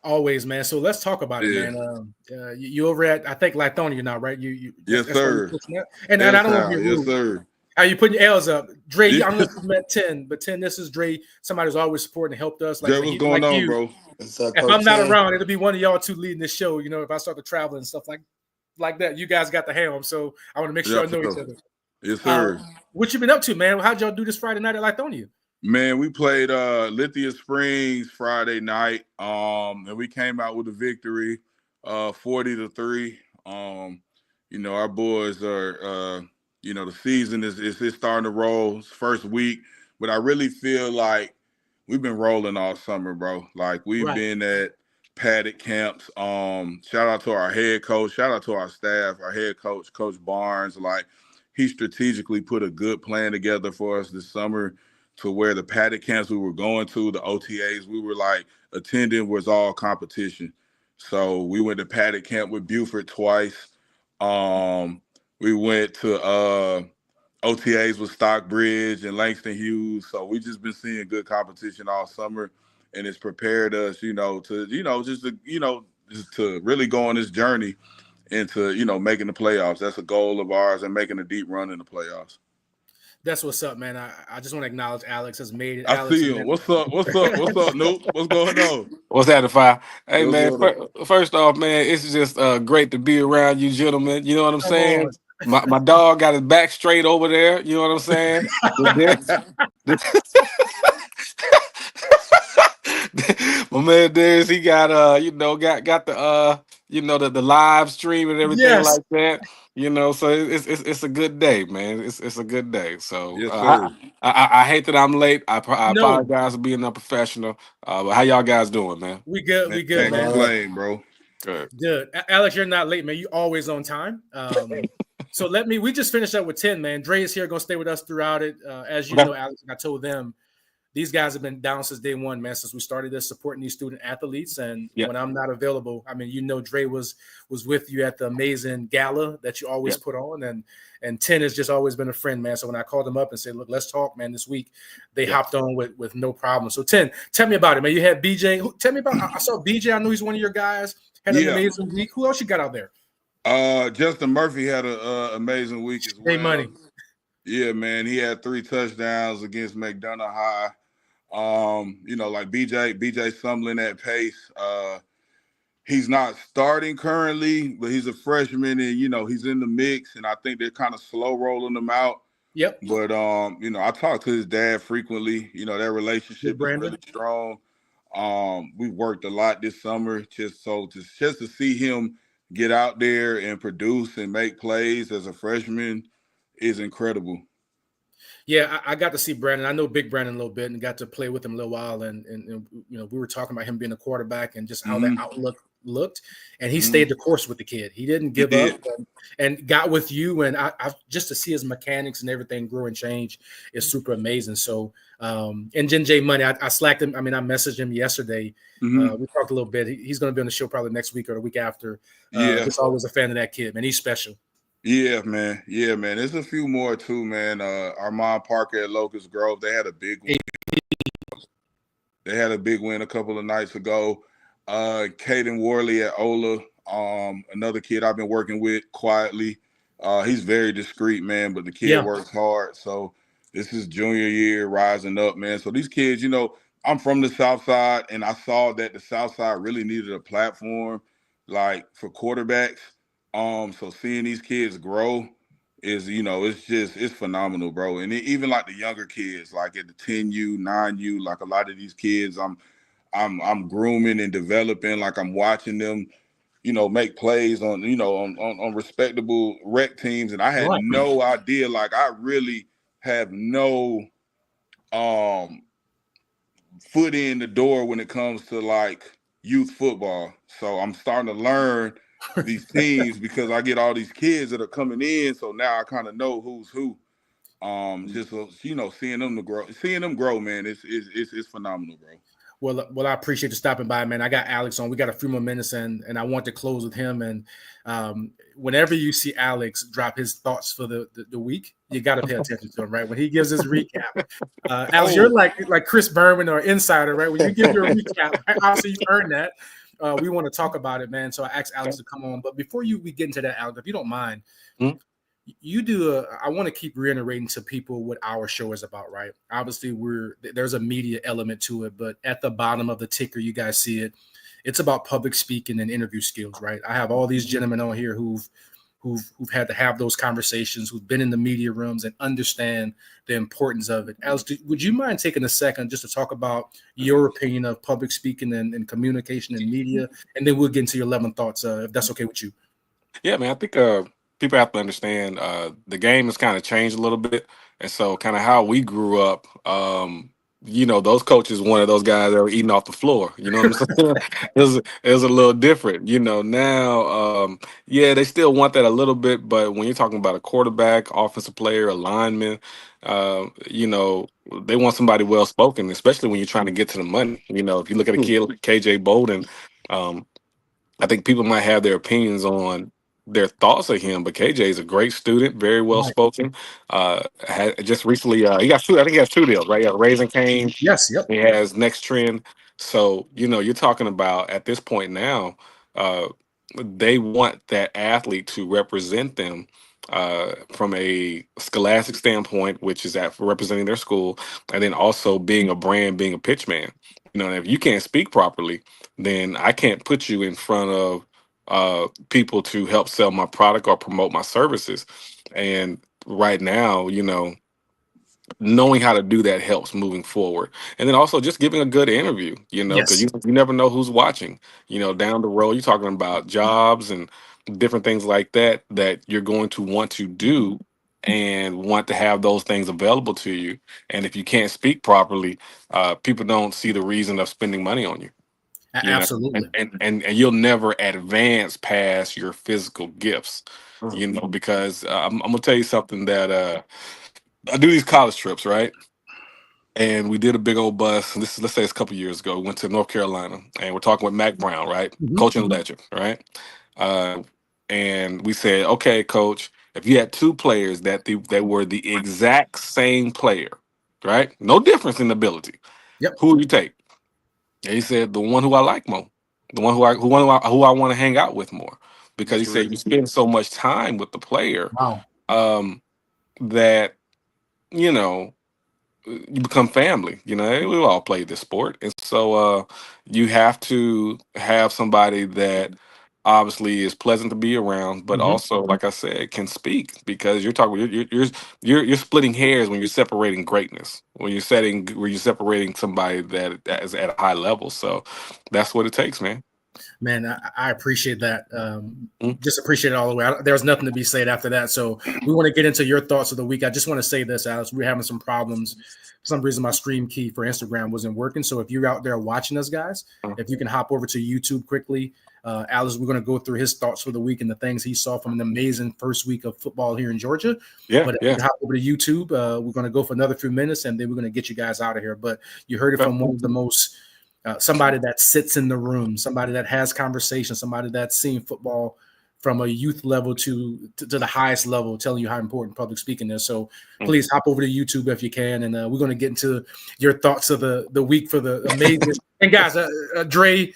Always, man. So let's talk about it, Yeah. man. You over at, I think, Lithonia now, right? Yes, that's why you're sir. pushing that. And I don't want to be rude. Yes, sir. How you putting your L's up, Dre? Yeah. I don't know if you met 10, but 10, this is Dre. Somebody who's always supporting and helped us. Jay, what's going on, bro? If If I'm not around, it'll be one of y'all two leading the show. If I start to travel and stuff like that, you guys got the helm. So I want to make sure I know each other. Yes, sir. What you been up to, man? How'd y'all do this Friday night at Lithonia? Man, we played Lithia Springs Friday night, and we came out with a victory, 40-3. Our boys are, the season is starting to roll. It's first week, but I really feel like we've been rolling all summer, bro. Like, we've been at paddock camps. Shout out to our head coach. Shout out to our staff, our head coach, Coach Barnes. Like, he strategically put a good plan together for us this summer, to where the paddock camps we were going to, the OTAs we were, like, attending was all competition. So we went to paddock camp with Buford twice. We went to OTAs with Stockbridge and Langston Hughes. So we just been seeing good competition all summer, and it's prepared us, to really go on this journey into, making the playoffs. That's a goal of ours, and making a deep run in the playoffs. That's what's up, man. I just want to acknowledge Alex has made it. I see him. What's up? What's up, Nope? What's going on? What's that, Defy? Hey, What's man, first off, man, it's just great to be around you gentlemen. You know what I'm Come saying? on. My dog got his back straight over there. You know what I'm saying? My man Darius, he got got the live stream and everything like that. So it's a good day, man. It's a good day. So Yes, sir. I hate that I'm late. I No. apologize for being unprofessional. But how y'all guys doing, man? We good, Can't man. complain, bro. Good. Alex, you're not late, man. You always on time. So we just finished up with 10, man. Dre is here, gonna stay with us throughout it. As you know, Alex, I told them these guys have been down since day one, man, since we started this, supporting these student athletes. And when I'm not available, Dre was with you at the amazing gala that you always put on. And 10 has just always been a friend, man. So when I called them up and said, look, let's talk, man, this week, they hopped on with no problem. So 10, tell me about it, man. You had BJ. Tell me about I saw BJ. I know he's one of your guys. Had an amazing week. Who else you got out there? Justin Murphy had an amazing week as well. Money. Yeah, man. He had 3 touchdowns against McDonough High. Like BJ Sumlin at pace. He's not starting currently, but he's a freshman, and he's in the mix, and I think they're kind of slow rolling him out. Yep. But I talk to his dad frequently. Their relationship is really strong. We worked a lot this summer just to see him get out there and produce and make plays as a freshman is incredible. Yeah, I got to see Brandon. I know Big Brandon a little bit and got to play with him a little while. And we were talking about him being a quarterback and just how that outlook looked, and he Mhm. stayed the course with the kid. He didn't He give up did. and got with you. And I just to see his mechanics and everything grow and change is super amazing. So, and Jen J Money, I slacked him. I mean, I messaged him yesterday. Hmm. We talked a little bit. He's going to be on the show probably next week or the week after. Yeah. Just always a fan of that kid, man. He's special. Yeah, man. Yeah, man. There's a few more too, man. Armand Parker at Locust Grove, they had a big win. They had a big win a couple of nights ago. Caden Worley at Ola, another kid I've been working with quietly. He's very discreet, man, but the kid Yeah, works hard. So this is junior year, rising up, man. So these kids, you know, I'm from the South Side, and I saw that the South Side really needed a platform, like for quarterbacks. So seeing these kids grow is, you know, it's phenomenal, bro. And even like the younger kids, like at the 10U, 9U, like a lot of these kids, I'm grooming and developing, like I'm watching them, you know, make plays on, you know, on respectable rec teams. And I had right. no idea, like I really have no um foot in the door when it comes to like youth football. So I'm starting to learn these teams because I get all these kids that are coming in. So now I kind of know who's who. Just you know, seeing them grow, man, it's phenomenal, bro. Well, I appreciate you stopping by, man. I got Alex on. We got a few more minutes, and I want to close with him. And whenever you see Alex drop his thoughts for the week, you got to pay attention to him, right? When he gives his recap, Alex, you're Oh, like Chris Berman or Insider, right? When you give your recap, right? Obviously you've earned that. We want to talk about it, man. So I asked Alex to come on, but before we get into that, Alex, if you don't mind, Mhm. you do I want to keep reiterating to people what our show is about, right? Obviously there's a media element to it, but at the bottom of the ticker you guys see it's about public speaking and interview skills, right? I have all these gentlemen on here who've had to have those conversations, who've been in the media rooms and understand the importance of it. Alex, would you mind taking a second just to talk about your opinion of public speaking and communication and media, and then we'll get into your 11 thoughts, if that's okay with you. Yeah, man. I think people have to understand the game has kind of changed a little bit, and so kind of how we grew up. Those coaches wanted those guys that were eating off the floor. You know what I'm saying? It was a little different. Now, yeah, they still want that a little bit, but when you're talking about a quarterback, offensive player, a lineman, they want somebody well spoken, especially when you're trying to get to the money. If you look at a kid like KJ Bolden. Um, I think people might have their opinions on their thoughts of him, but KJ is a great student, very well Right. spoken. Just recently, he got two. I think he has two deals, right? He got Raising Cane. Yes. Yep. He has Next Trend. So you're talking about at this point now, uh, they want that athlete to represent them from a scholastic standpoint, which is at for representing their school, and then also being a brand, being a pitch man. And if you can't speak properly, then I can't put you in front of people to help sell my product or promote my services. And right now, knowing how to do that helps moving forward. And then also just giving a good interview, because Yes. you never know who's watching. Down the road, you're talking about jobs and different things like that you're going to want to do and want to have those things available to you. And if you can't speak properly, people don't see the reason of spending money on you. And, Absolutely. and you'll never advance past your physical gifts, because I'm gonna tell you something that I do these college trips, right? And we did a big old bus. And this is, let's say, it's a couple years ago. We went to North Carolina, and we're talking with Mac Brown, right? Mhm. Coach and legend, right? Uh, and we said, okay, coach, if you had two players that were the exact same player, right? No difference in ability, Yep. who would you take? And he said, the one who I like more, the one who I want to hang out with more, because he that's said real. you spend so much time with the player, Wow. um, that you know you become family. We all play this sport, and so you have to have somebody that obviously is pleasant to be around, but Mhm. also, like I said, can speak, because you're splitting hairs when you're separating greatness, when you're separating somebody that is at a high level. So that's what it takes, man. Man, I appreciate that. Mm. Just appreciate it all the way. There's nothing to be said after that. So we want to get into your thoughts of the week. I just want to say this, Alex. We're having some problems. For some reason, my stream key for Instagram wasn't working. So if you're out there watching us, guys, if you can hop over to YouTube quickly, Alex, we're going to go through his thoughts for the week and the things he saw from an amazing first week of football here in Georgia. Yeah, But if yeah. you hop over to YouTube, we're going to go for another few minutes, and then we're going to get you guys out of here. But you heard it from one of the most somebody that sits in the room, somebody that has conversation, somebody that's seen football from a youth level to the highest level, telling you how important public speaking is. So please hop over to YouTube if you can, and we're going to get into your thoughts of the week for the amazing. And guys, Dre,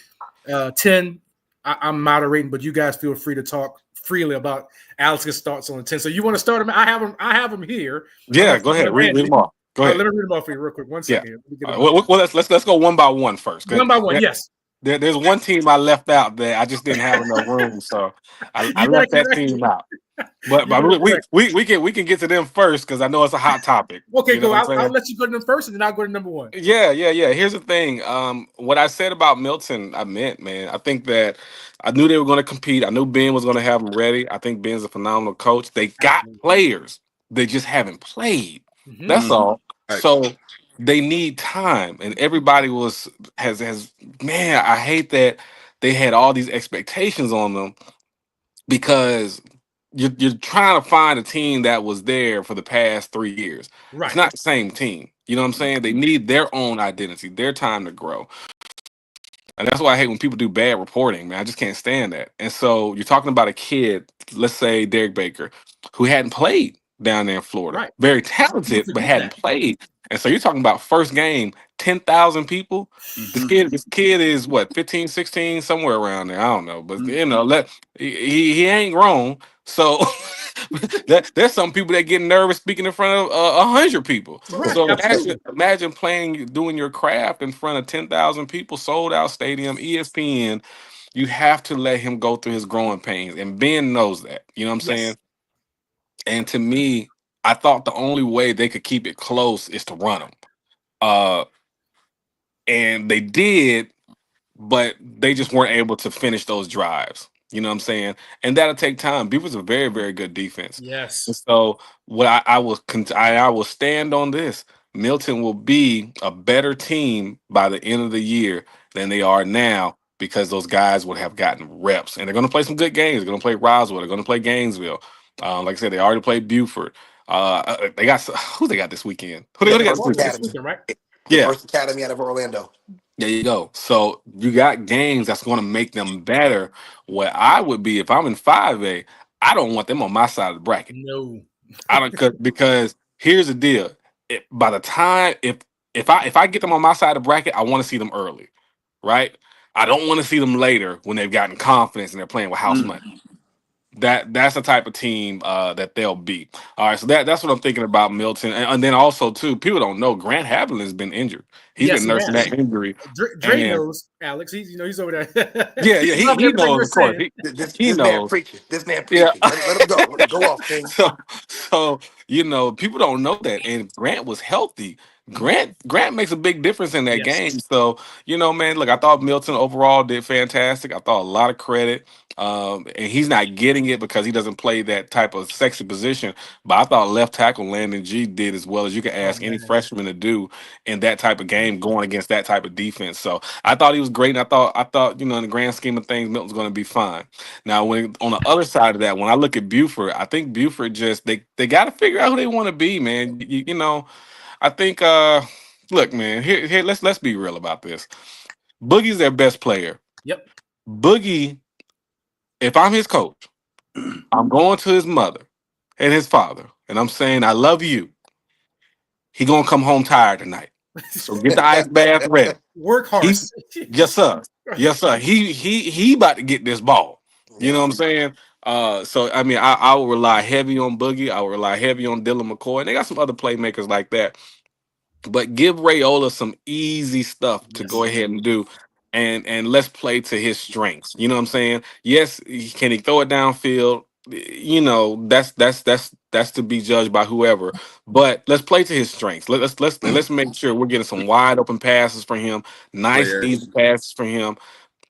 10, I'm moderating, but you guys feel free to talk freely about Alex's thoughts on the 10. So you want to start him? I have him here. Yeah, go ahead. Read them off. Go ahead. Let me read them off for you real quick. One Yeah. second. Let me get Well, let's go one by one first. one by one. Yes. There's one team I left out that I just didn't have enough room, so I left that team out. But we can get to them first because I know it's a hot topic. Okay, you know go. I'll saying? let you go to them first, and then I'll go to number one. Yeah. Here's the thing. What I said about Milton, I meant, man. I think that I knew they were going to compete. I knew Ben was going to have them ready. I think Ben's a phenomenal coach. They got players. They just haven't played. Mm-hmm. That's all. So they need time, and everybody has. Man, I hate that they had all these expectations on them because you're trying to find a team that was there for the past 3 years. Right. It's not the same team. You know what I'm saying? They need their own identity, their time to grow. And that's why I hate when people do bad reporting, man. I just can't stand that. And so you're talking about a kid, let's say Derek Baker, who hadn't played down there in Florida. Right. Very talented, but hadn't played. And so you're talking about first game, 10,000 people. This kid is what, 15, 16, somewhere around there. I don't know. But he ain't grown. So there's some people that get nervous speaking in front of 100 people. Right. So Absolutely. imagine doing your craft in front of 10,000 people, sold out stadium, ESPN. You have to let him go through his growing pains, and Ben knows that. You know what I'm saying? And to me, I thought the only way they could keep it close is to run him. And they did, but they just weren't able to finish those drives. You know what I'm saying? And that'll take time. Beaver's a very, very good defense. Yes. And so what I will stand on this. Milton will be a better team by the end of the year than they are now because those guys would have gotten reps. And they're going to play some good games. They're going to play Roswell. They're going to play Gainesville. Like I said, they already played Buford. They got who they got this weekend? Who they got this weekend? Right? Yeah, First Academy out of Orlando. There you go. So you got games that's going to make them better. What I would be if I'm in 5A, I don't want them on my side of the bracket. No, I don't because here's the deal. By the time if I get them on my side of the bracket, I want to see them early, right? I don't want to see them later when they've gotten confidence and they're playing with house money. That's the type of team that they'll beat. All right, so that's what I'm thinking about Milton, and then also too, people don't know Grant Haviland's been injured. He's been nursing that injury. Dre knows, Alex. He's he's over there. Yeah, he knows. Of course, he knows. Man preaching. This man preaching. Yeah. Let him go. Let him go off, King. So people don't know that, and Grant was healthy. Grant makes a big difference in that game. So man, look, I thought Milton overall did fantastic. I thought a lot of credit. And he's not getting it because he doesn't play that type of sexy position. But I thought left tackle Landon G did as well as you could ask any freshman to do in that type of game going against that type of defense. So I thought he was great. And I thought in the grand scheme of things, Milton's going to be fine. Now, when on the other side of that, when I look at Buford, I think Buford just they got to figure out who they want to be, man. I think look, man, here let's be real about this. Boogie's their best player. Yep. Boogie, if I'm his coach, I'm going to his mother and his father, and I'm saying, I love you. He gonna come home tired tonight. So get the ice bath ready. Work hard. Yes, sir. Yes, sir. He about to get this ball. You know what I'm saying? So I mean, I will rely heavy on Boogie. I will rely heavy on Dylan McCoy. And they got some other playmakers like that. But give Rayola some easy stuff to go ahead and do, and let's play to his strengths. You know what I'm saying? Yes, can he throw it downfield? That's to be judged by whoever. But let's play to his strengths. Let's make sure we're getting some wide open passes for him, nice easy passes for him.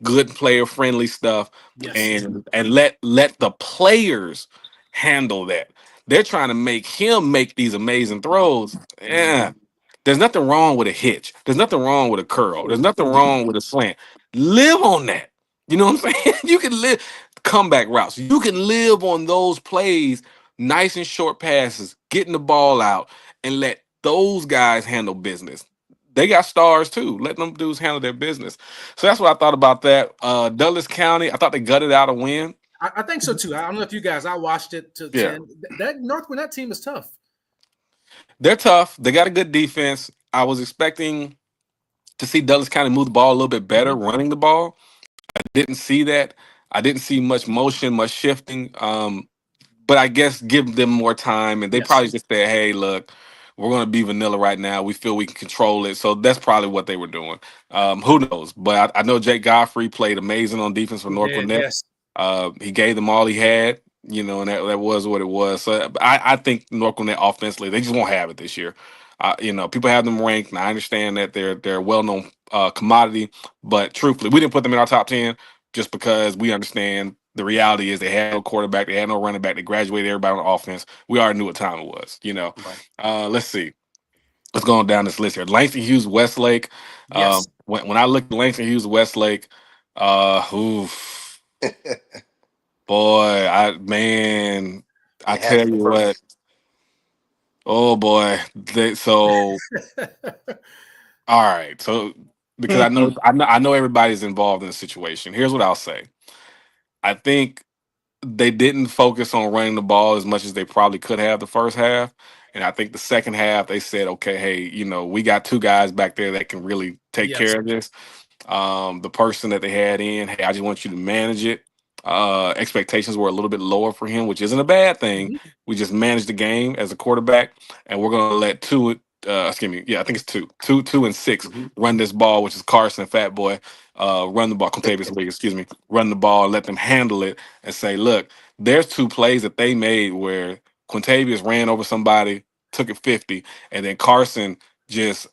good player friendly stuff, Yes. and let the players handle that. They're trying to make him make these amazing throws. Yeah. There's nothing wrong with a hitch. There's nothing wrong with a curl. There's nothing wrong with a slant. Live on that. You know what I'm saying? You can live comeback routes. You can live on those plays, nice and short passes, getting the ball out, and let those guys handle business. They got stars too. Let them dudes handle their business. So that's what I thought about that. Douglas County, I thought they gutted out a win. I think so too. I don't know if you guys. I watched it to Yeah. 10. That North Gwinnett team is tough. They're tough. They got a good defense. I was expecting to see Douglas County move the ball a little bit better, Mhm. running the ball. I didn't see that. I didn't see much motion, much shifting. But I guess give them more time, and they Yes. probably just said, "Hey, look, we're going to be vanilla right now. We feel we can control it." So that's probably what they were doing. Who knows? But I know Jake Godfrey played amazing on defense for He North did. Gwinnett. Yes. He gave them all he had, and that was what it was. So I think North Gwinnett offensively, they just won't have it this year. People have them ranked, and I understand that they're a well-known commodity, but truthfully, we didn't put them in our top 10 just because we understand the reality is they had no quarterback, they had no running back, they graduated everybody on offense. We already knew what time it was. Right. Let's see. Let's go on down this list here. Langston Hughes, Westlake. Yes. When I look at Langston Hughes, Westlake, oof, boy, I had tell to you what, first. oh boy. So all right, so because I know everybody's involved in the situation. Here's what I'll say. I think they didn't focus on running the ball as much as they probably could have the first half. And I think the second half they said, okay, hey, we got two guys back there that can really take Yes. care of this. The person that they had in, hey, I just want you to manage it. Expectations were a little bit lower for him, which isn't a bad thing. Mhm. We just managed the game as a quarterback, and we're gonna let excuse me, yeah, I think it's two and six Mhm. run this ball, which is Carson, Fat Boy, run the ball, Contavious League, excuse me, run the ball and let them handle it and say, look, there's two plays that they made where Quintavious ran over somebody, took it 50, and then Carson he's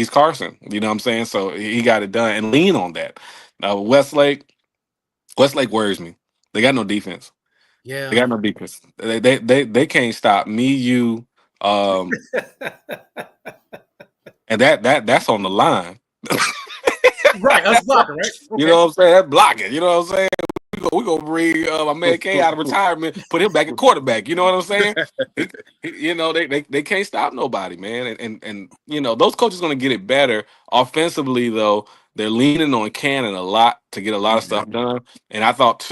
Carson. You know what I'm saying? So he got it done and lean on that. Now Westlake worries me. They got no defense. They Yeah. got no defense. They can't stop me, you, um, and that's on the line. Right. Us blocking. Right. You Okay. know what I'm saying? That's blocking. You know what I'm saying? We gonna bring my man K out of retirement, put him back at quarterback. You know what I'm saying? They can't stop nobody, man. And those coaches gonna get it better offensively though. They're leaning on Cannon a lot to get a lot of Mhm. stuff done. And I thought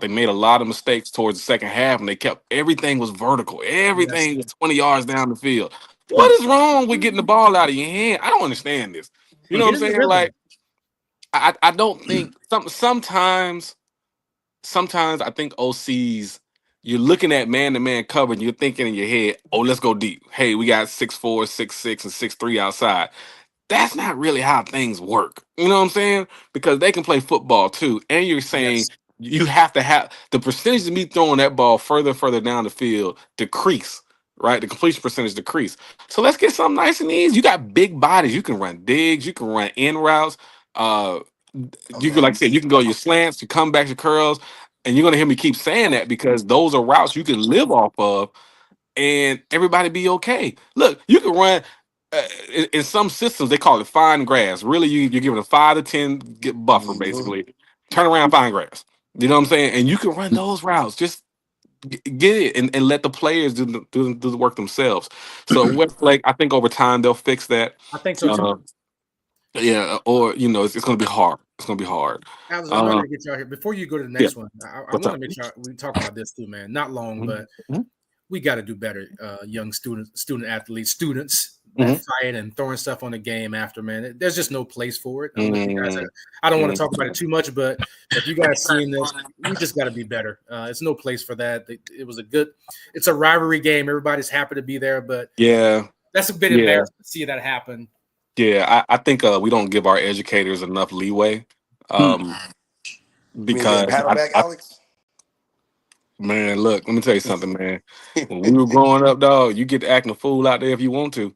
they made a lot of mistakes towards the second half, and they kept everything was vertical. Yes. Everything was 20 yards down the field. What is wrong with getting the ball out of your hand? I don't understand this. You know what Get I'm in the saying? Like rhythm. I don't think sometimes I think OCs you're looking at man to man coverage, you're thinking in your head, oh, let's go deep. Hey, we got 6'4", 6'6", and 6'3" outside. That's not really how things work. You know what I'm saying? Because they can play football too. And you're saying Yes. you have to have the percentage of me throwing that ball further and further down the field decrease, right? The completion percentage decrease. So let's get something nice and easy. You got big bodies. You can run digs. You can run in routes. Uh, you can, Okay. like I said, you can go your slants, your comebacks, your curls. And you're going to hear me keep saying that because those are routes you can live off of and everybody be okay. Look, you can run in some systems they call it fine grass. Really, you're giving a 5 to 10 buffer Mhm. basically. Turn around fine grass. You know what I'm saying? And you can run those routes. Just get it and let the players do the work themselves. So Westlake, I think over time they'll fix that. I think so too. Uh, yeah, or it's going to be hard. It's going to be hard. Alex, I know I got Uh, to get you out here. Before you go to the yeah. next one, I What's want to up? make sure we talk about this too, man. Not long, but Mm-hmm. we got to do better. Young student athletes, students that Mm-hmm. fight and throwing stuff on the game after, man. There's just no place for it. I don't know if you guys Mm-hmm. I don't want to talk about it too much, but if you guys seeing this, we just got to be better. It's no place for that. It's a rivalry game. Everybody's happy to be there, but Yeah. that's a bit Yeah. embarrassing to see that happen. Yeah, I think we don't give our educators enough leeway Hmm. um, You mean the because paddleback, Alex? Man, look, let me tell you something, man. When we were growing up, dog, you get to acting a fool out there if you want to.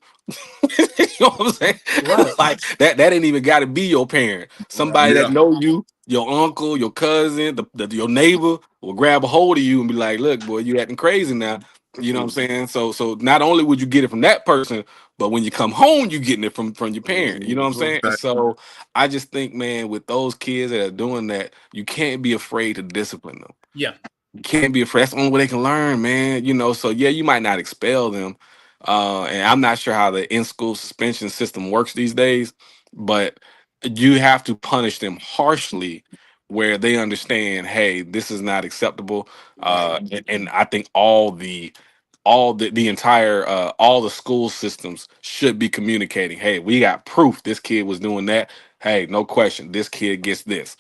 You know what I'm saying? Right. Like that ain't even got to be your parent. Right. Somebody that Yeah. know you, your uncle, your cousin, your neighbor will grab a hold of you and be like, "Look, boy, you acting crazy now." You know what I'm saying? So not only would you get it from that person, but when you come home, you getting it from your parent. You know what I'm saying? And Okay. so I just think, man, with those kids that are doing that, you can't be afraid to discipline them. Yeah. You can't be afraid. That's the only way they can learn, man. You know, so yeah, you might not expel them. And I'm not sure how the in-school suspension system works these days, but you have to punish them harshly where they understand, hey, this is not acceptable. Right. And I think all the entire all the school systems should be communicating, hey, we got proof this kid was doing that. Hey, no question, this kid gets this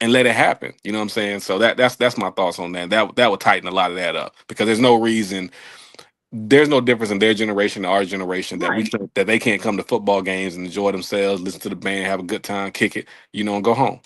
and let it happen. You know what I'm saying? So that's my thoughts on that. That would tighten a lot of that up because there's no difference in their generation and our generation Right. that they can't come to football games and enjoy themselves, listen to the band, have a good time, kick it, and go home.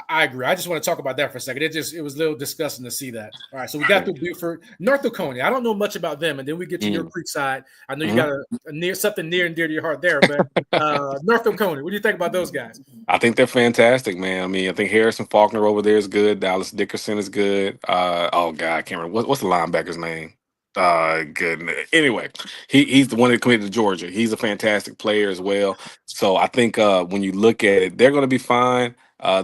I agree. I just want to talk about that for a second. It was a little disgusting to see that. All right, so we got through Buford, North Oconee. I don't know much about them, and then we get to your Mm. creek side. I know you Mhm. got a near something near and dear to your heart there, but North Oconee. What do you think about those guys? I think they're fantastic, man. I mean, I think Harrison Faulkner over there is good. Dallas Dickerson is good. Oh God, I can't remember what's the linebacker's name. Good. Anyway, he's the one that committed to Georgia. He's a fantastic player as well. So I think when you look at it, they're going to be fine.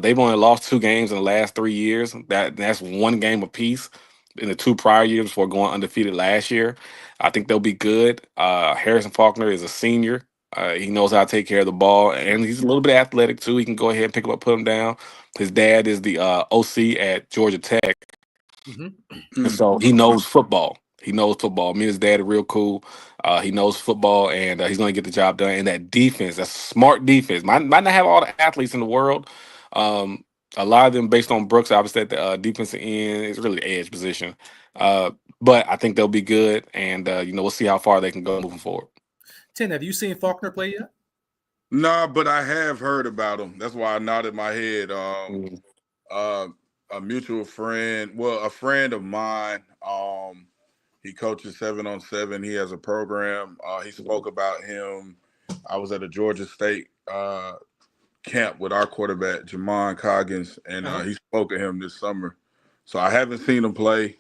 They've only lost 2 games in the last 3 years. That's one game apiece in the 2 prior years before going undefeated last year. I think they'll be good. Harrison Faulkner is a senior. He knows how to take care of the ball, and he's a little bit athletic too. He can go ahead and pick him up, put him down. His dad is the OC at Georgia Tech, Mm-hmm. and Mm. so he knows football. He knows football. Me and his dad are real cool. He knows football, and he's going to get the job done. And that defense, that's smart defense. Might not have all the athletes in the world. Um, a lot of them based on Brooks, obviously at the defensive end, it's really the edge position. Uh, but I think they'll be good, and we'll see how far they can go moving forward. Tim, have you seen Faulkner play yet? Nah, but I have heard about him. That's why I nodded my head. Mm. Uh, a mutual friend, well, a friend of mine. He coaches 7-on-7. He has a program. He spoke about him. I was at a Georgia State camp with our quarterback, Jamon Coggins, and Uh-huh. he spoke of him this summer. So I haven't seen him play,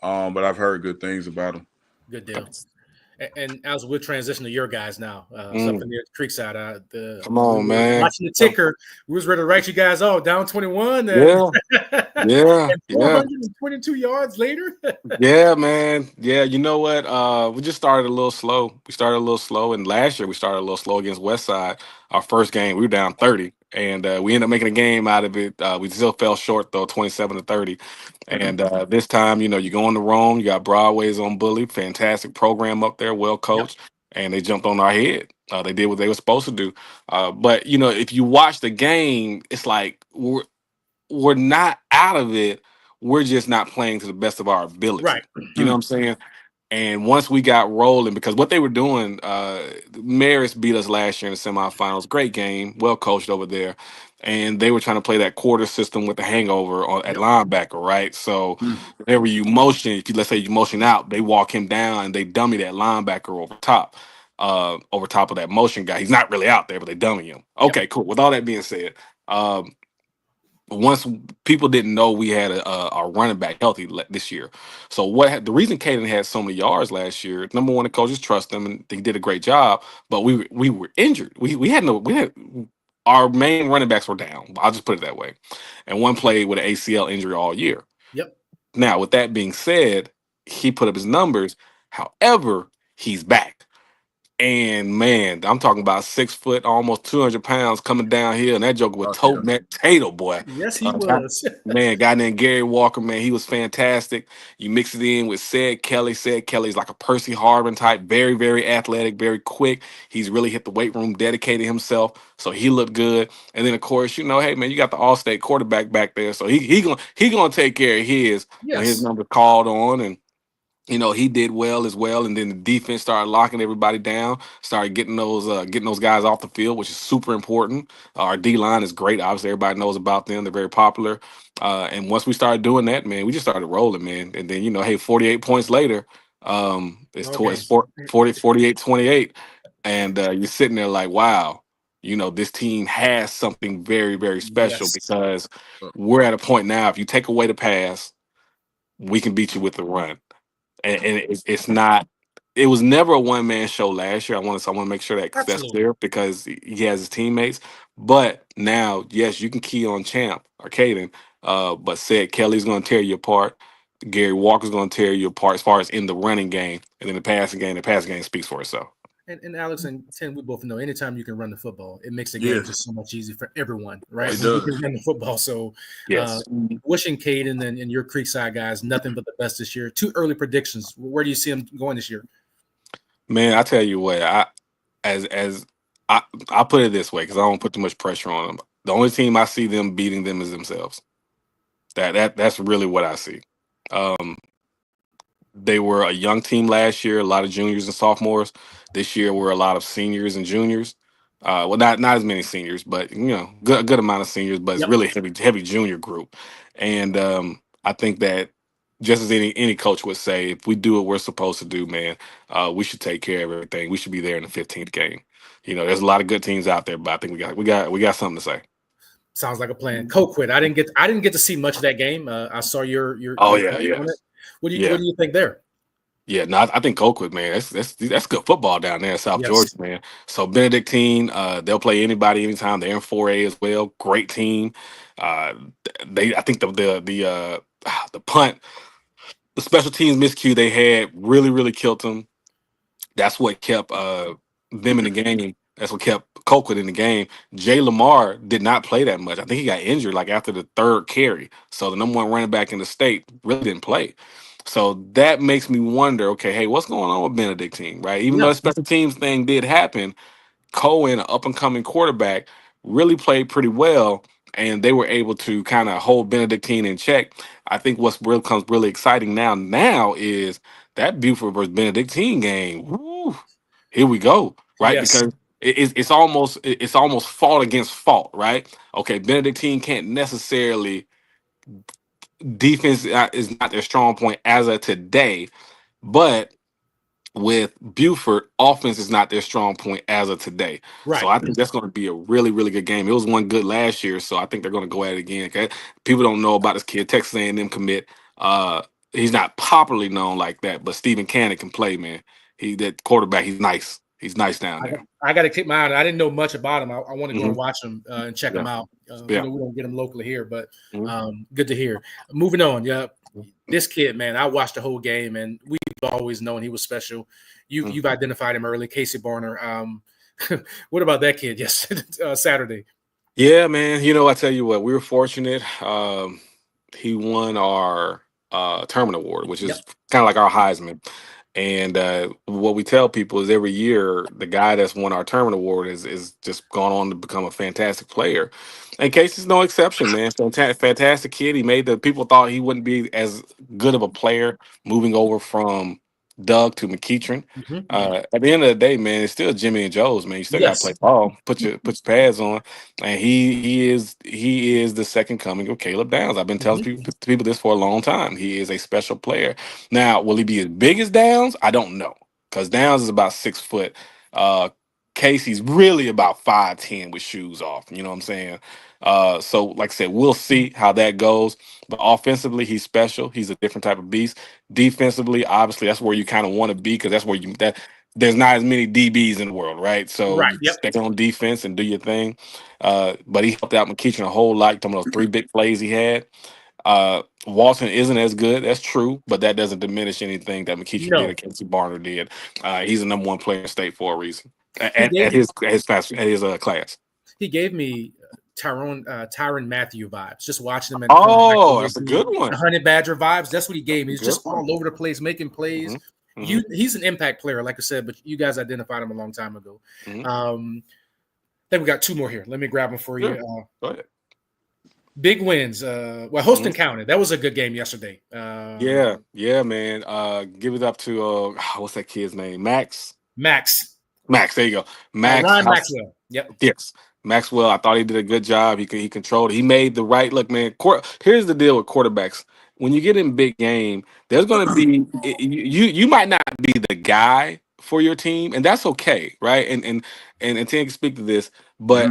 but I've heard good things about him. Good deal. And as we'll transition to your guys now, something Mm. near Creekside. Come We on, were man. watching the ticker. We was ready to write you guys off down 21, and Yeah, yeah, and yeah. 422 yards later. Yeah, man. Yeah, you know what? We just started a little slow. We started a little slow, and last year we started a little slow against Westside. Our first game, we were down 30, and we ended up making a game out of it. We still fell short though, 27-30. And this time, you go on the Rome. You got Broadway's on Bully, fantastic program up there, well Yeah. coached, and they jumped on our head. They did what they were supposed to do. But if you watch the game, it's like we're not out of it. We're just not playing to the best of our ability. Right. You know what I'm saying? And once we got rolling, because what they were doing, Marist beat us last year in the semifinals. Great game, well coached over there. And they were trying to play that quarter system with the hangover at Yep. linebacker, right? So whenever you motion, if you let's say you motion out, they walk him down and they dummy that linebacker over top of that motion guy. He's not really out there, but they dummy him. Yep. Okay, cool. With all that being said, once people didn't know we had a running back healthy this year. So the reason Caden had so many yards last year, number one, the coaches trust him and they did a great job. But we were injured. We had our main running backs were down. I'll just put it that way. And one played with an ACL injury all year. Yep. Now, with that being said, he put up his numbers. However, he's back. And man, I'm talking about 6 foot, almost 200 pounds coming down here, and that joker was Oh, yeah. toting that tato, boy. Yes, he Guy- was. man, guy named Gary Walker, man, he was fantastic. You mix it in with Ced Kelly. Ced Kelly's like a Percy Harvin type, very, very athletic, very quick. He's really hit the weight room, dedicated himself, so he looked good. And then of course, hey man, you got the All-State quarterback back there, so he gonna take care of his when his Yes. number called on, and he did well as well, and then the defense started locking everybody down, started getting those guys off the field, which is super important. Our D line is great. Obviously, everybody knows about them. They're very popular. And once we started doing that, man, we just started rolling, man. And then, hey, 48 points later, it's Okay. 48-28, and you're sitting there like, wow, this team has something very, very special Yes. because we're at a point now. If you take away the pass, we can beat you with the run, and it's not. It was never a one man show last year. I want to make sure that's Absolutely. clear because he has his teammates. But now, yes, you can key on Champ or Caden, but said Kelly's going to tear you apart. Gary Walker's going to tear you apart as far as in the running game, and then the passing game speaks for itself. And Alex and Tim, we both know anytime you can run the football, it makes the game Yes, just so much easier for everyone, right? it When you does. can run the football. So Yes, wishing Caden and your Creekside guys nothing but the best this year. Two early predictions. Where do you see them going this year? man. I tell you what, as I I put it this way because I don't put too much pressure on them. The only team I see them beating them is themselves. That's really what I see. Um, they were a young team last year, a lot of juniors and sophomores. This year were a lot of seniors and juniors. Well, not as many seniors, but a good amount of seniors. But it's Yep. really heavy junior group, and I think that just as any coach would say, if we do what we're supposed to do, man, we should take care of everything. We should be there in the 15th game. There's a lot of good teams out there, but I think we got something to say. Sounds like a plan. Coquit. I didn't get to see much of that game. I saw your Oh take yeah, on it. What do you yeah. what do you think there? Yeah, no, I think Colquitt, man, that's good football down there in South Yes. Georgia, man. So Benedictine, they'll play anybody anytime. They're in 4A as well. Great team. Uh, I think the punt, the special teams miscue they had really killed them. That's what kept them in the game. That's what kept Colquitt in the game. Jay Lamar did not play that much. I think he got injured like after the third carry. So the number one running back in the state really didn't play. So that makes me wonder, okay, hey, what's going on with Benedictine, right? Even though Yeah. the special teams thing did happen, Cohen, an up and coming quarterback, really played pretty well, and they were able to kind of hold Benedictine in check. I think what's really becomes really exciting now is that Buford versus Benedictine game. Woo, here we go, right? Yes. Because it's almost fault against fault, right? Okay, Benedictine can't necessarily defense is not their strong point as of today, but with Buford, offense is not their strong point as of today. So Right. I think that's going to be a really good game. It was one good last year, so I think they're going to go at it again. Okay, people don't know about this kid, Texas A&M commit. He's not popularly known like that, but Stephen Cannon can play, man. That quarterback. He's nice. He's nice down there. I got to kick my eye. I didn't know much about him. I want to go Hmm. and watch him and check him Yeah, out. yeah. We don't get him locally here, but Mhm. good to hear. Moving on. Yeah, this kid, man, I watched the whole game, and we've always known he was special. You've identified him early, Casey Barner. What about that kid? Yes, Saturday. Yeah, man. I tell you what, we were fortunate. He won our Terman Award, which Yep. is kind of like our Heisman. And what we tell people is every year the guy that's won our Terman Award is just gone on to become a fantastic player. And Casey's no exception, man. Fantastic kid. He made the people thought he wouldn't be as good of a player moving over from Doug to McEachern. Mhm. At the end of the day, man, it's still Jimmy and Joe's, man. You still got to play Yes. ball. Put your pads on, and he is the second coming of Caleb Downs. I've been telling Mhm. people this for a long time. He is a special player. Now, will he be as big as Downs? I don't know, because Downs is about 6 foot. Uh, Casey's really about 5'10" with shoes off. You know what I'm saying? So like I said, we'll see how that goes. But offensively, he's special. He's a different type of beast. Defensively, obviously, that's where you kind of want to be because that's where there's not as many DBs in the world, right? So Right. you Yep. stay on defense and do your thing. But he helped out McKeitchen a whole lot. Some of those three big plays he had. Walton isn't as good. That's true, but that doesn't diminish anything that McKeitchen did or No, Casey Barner did. He's the number one player in the state for a reason. he At gave class. he gave me Tyron Matthew vibes. Just watching him in front of Michael Oh, that's a Ridley, good one. the Honey Badger vibes. That's what he gave me. He's Good just one. all over the place, making plays. Hmm. Hmm. He's an impact player, like I said, but you guys identified him a long time ago. Hmm. I think we got two more here. Let me grab them for you. Sure. Go ahead. Big wins. Well, Houston counted. That was a good game yesterday. Yeah, man. Give it up to what's that kid's name? Max. Max, there you go. Max. Ryan Maxwell. Yep. Yes, Maxwell. I thought he did a good job. He controlled it. He made the right look, man. Here's the deal with quarterbacks. When you get in big game, there's going to be you might not be the guy for your team, and that's okay, right? And Tim can speak to this, but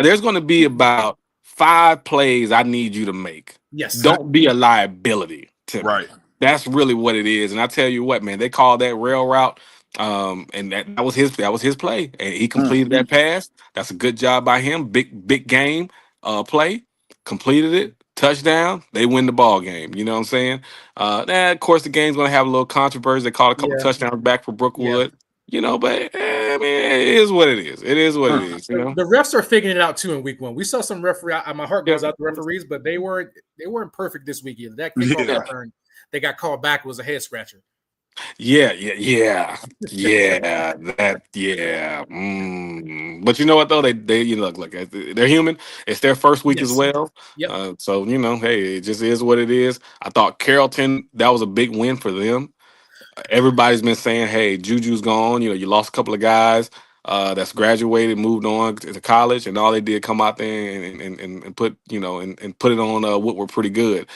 there's going to be about 5 plays I need you to make. Yes. Don't be a liability to me. Right. That's really what it is. And I tell you what, man, they call that rail route. And that was his play. And he completed that pass. That's a good job by him. Big game play. Completed it. Touchdown. They win the ball game. You know what I'm saying? Of course the game's gonna have a little controversy. They called a couple Yeah. touchdowns back for Yeah. Brookwood. You know, but I mean, it is what it is. It is what it is. You know, The refs are figuring it out too in week 1. We saw some referee. My heart goes Yeah. out to referees, but they weren't perfect this week either. That kickoff Yeah. return they got called back was a head scratcher. Yeah. But you know what though? They look, they're human. It's their first week as Yes. well. Yep. So hey, it just is what it is. I thought Carrollton, that was a big win for them. Everybody's been saying, hey, Juju's gone. You lost a couple of guys that's graduated, moved on to college, and all they did come out there and put and put it on Woodward pretty good.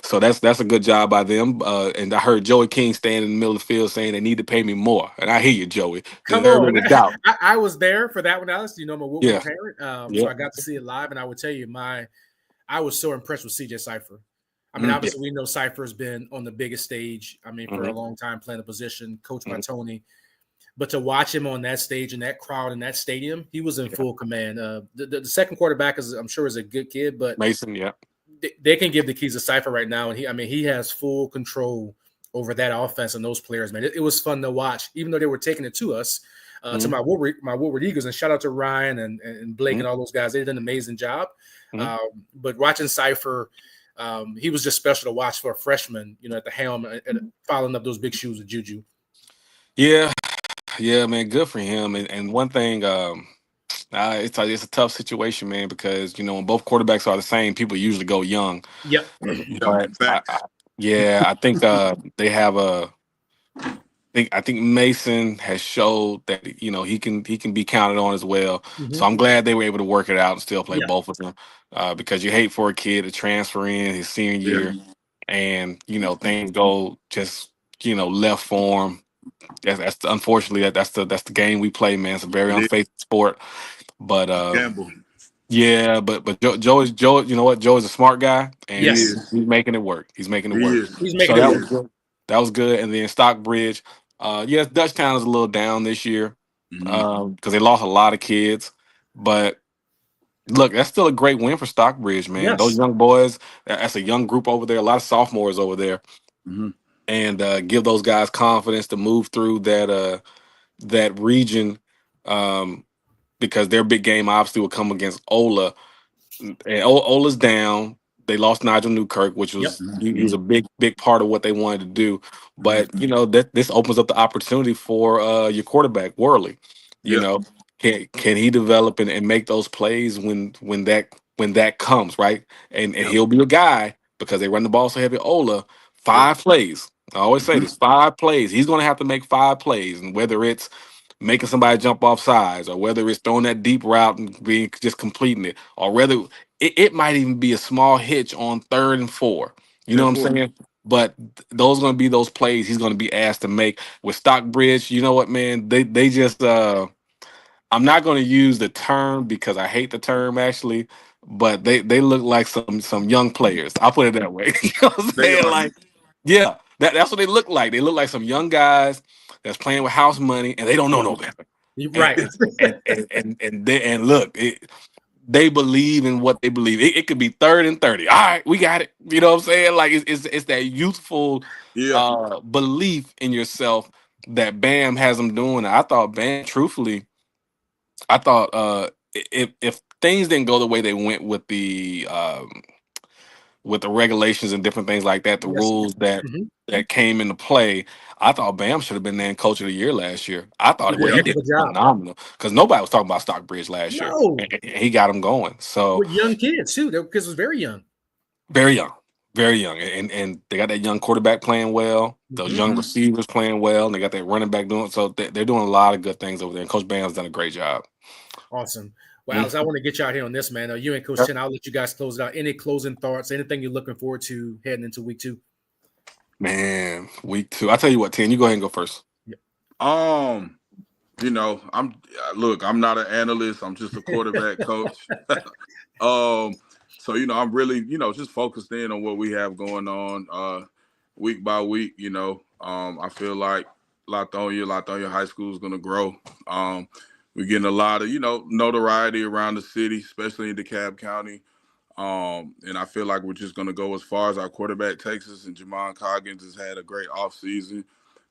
So that's a good job by them. And I heard Joey King standing in the middle of the field saying they need to pay me more. And I hear you, Joey. Come There's on. no doubt. I was there for that one, Alice. I'm a Woodward Yeah. parent. Yeah. So I got to see it live, and I would tell you I was so impressed with CJ Cypher. I mean, obviously, we know Cypher's been on the biggest stage. I mean, for a long time, playing the position, coached by Tony. But to watch him on that stage in that crowd in that stadium, he was in full command. The second quarterback I'm sure is a good kid, but Mason, yeah. They can give the keys to Cypher right now, and he has full control over that offense and those players. Man, it was fun to watch, even though they were taking it to us, to my Woodward Eagles. And shout out to Ryan and Blake and all those guys. They did an amazing job. But watching Cypher. He was just special to watch for a freshman, at the helm and following up those big shoes with Juju. Yeah, man, good for him. And one thing, it's a tough situation, man, because when both quarterbacks are the same, people usually go young. Yep. But I think they have I think Mason has showed that he can be counted on as well. So I'm glad they were able to work it out and still play both of them, because you hate for a kid to transfer in his senior year and things go just left for him. That's unfortunately that's the game we play, man. It's a very unfaithful sport, but Gamble. yeah, but Joe. You know what? Joe is a smart guy, and he's making it work. He's making it work. He's making So it that work. was good. That was good. And then Stockbridge, yes, Dutchtown is a little down this year because they lost a lot of kids. But look, that's still a great win for Stockbridge, man. Yes. Those young boys, that's a young group over there. A lot of sophomores over there, and give those guys confidence to move through that region, because their big game obviously will come against Ola. And Ola's down. They lost Nigel Newkirk, which was he was a big part of what they wanted to do. But that this opens up the opportunity for your quarterback Worley. Can he develop and make those plays when that comes, right? And he'll be a guy because they run the ball so heavy. Ola, 5 plays. I always say this: 5 plays. He's going to have to make 5 plays, and whether it's making somebody jump off sides, or whether it's throwing that deep route and being just completing it, or whether it might even be a small hitch on 3rd and 4. You know what I'm saying? But those are going to be those plays he's going to be asked to make with Stockbridge. You know what, man? They just I'm not going to use the term because I hate the term actually, but they look like some young players. I'll put it that way. You know what I'm saying? Like, yeah, that's what they look like. They look like some young guys that's playing with house money and they don't know no better. Right. And look, they believe in what they believe. It could be 3rd and 30. All right, we got it. You know what I'm saying? Like it's that youthful belief in yourself that Bam has them doing. I thought Bam, truthfully, if things didn't go the way they went with the regulations and different things like that, the rules that came into play, I thought Bam should have been named Coach of the Year last year. I thought what he did was phenomenal because nobody was talking about Stockbridge last year, and he got him going. So with young kids too, because it was very young. Very young, very young, and they got that young quarterback playing well. Those Hmm. young receivers playing well, and they got that running back doing so. They're doing a lot of good things over there. And Coach Bam's done a great job. Awesome. Well, Mhm. Alex, I want to get you out here on this, man. You and Coach Chen, I'll let you guys close it out. Any closing thoughts? Anything you're looking forward to heading into week 2? Man, week 2. I tell you what, 10. You go ahead and go first. Yep. Um, I'm look, I'm not an analyst. I'm just a quarterback coach. So I'm really, just focused in on what we have going on week by week. I feel like Latonia High School is gonna grow. We're getting a lot of, notoriety around the city, especially in DeKalb County. And I feel like we're just gonna go as far as our quarterback takes us, and Jamon Coggins has had a great offseason.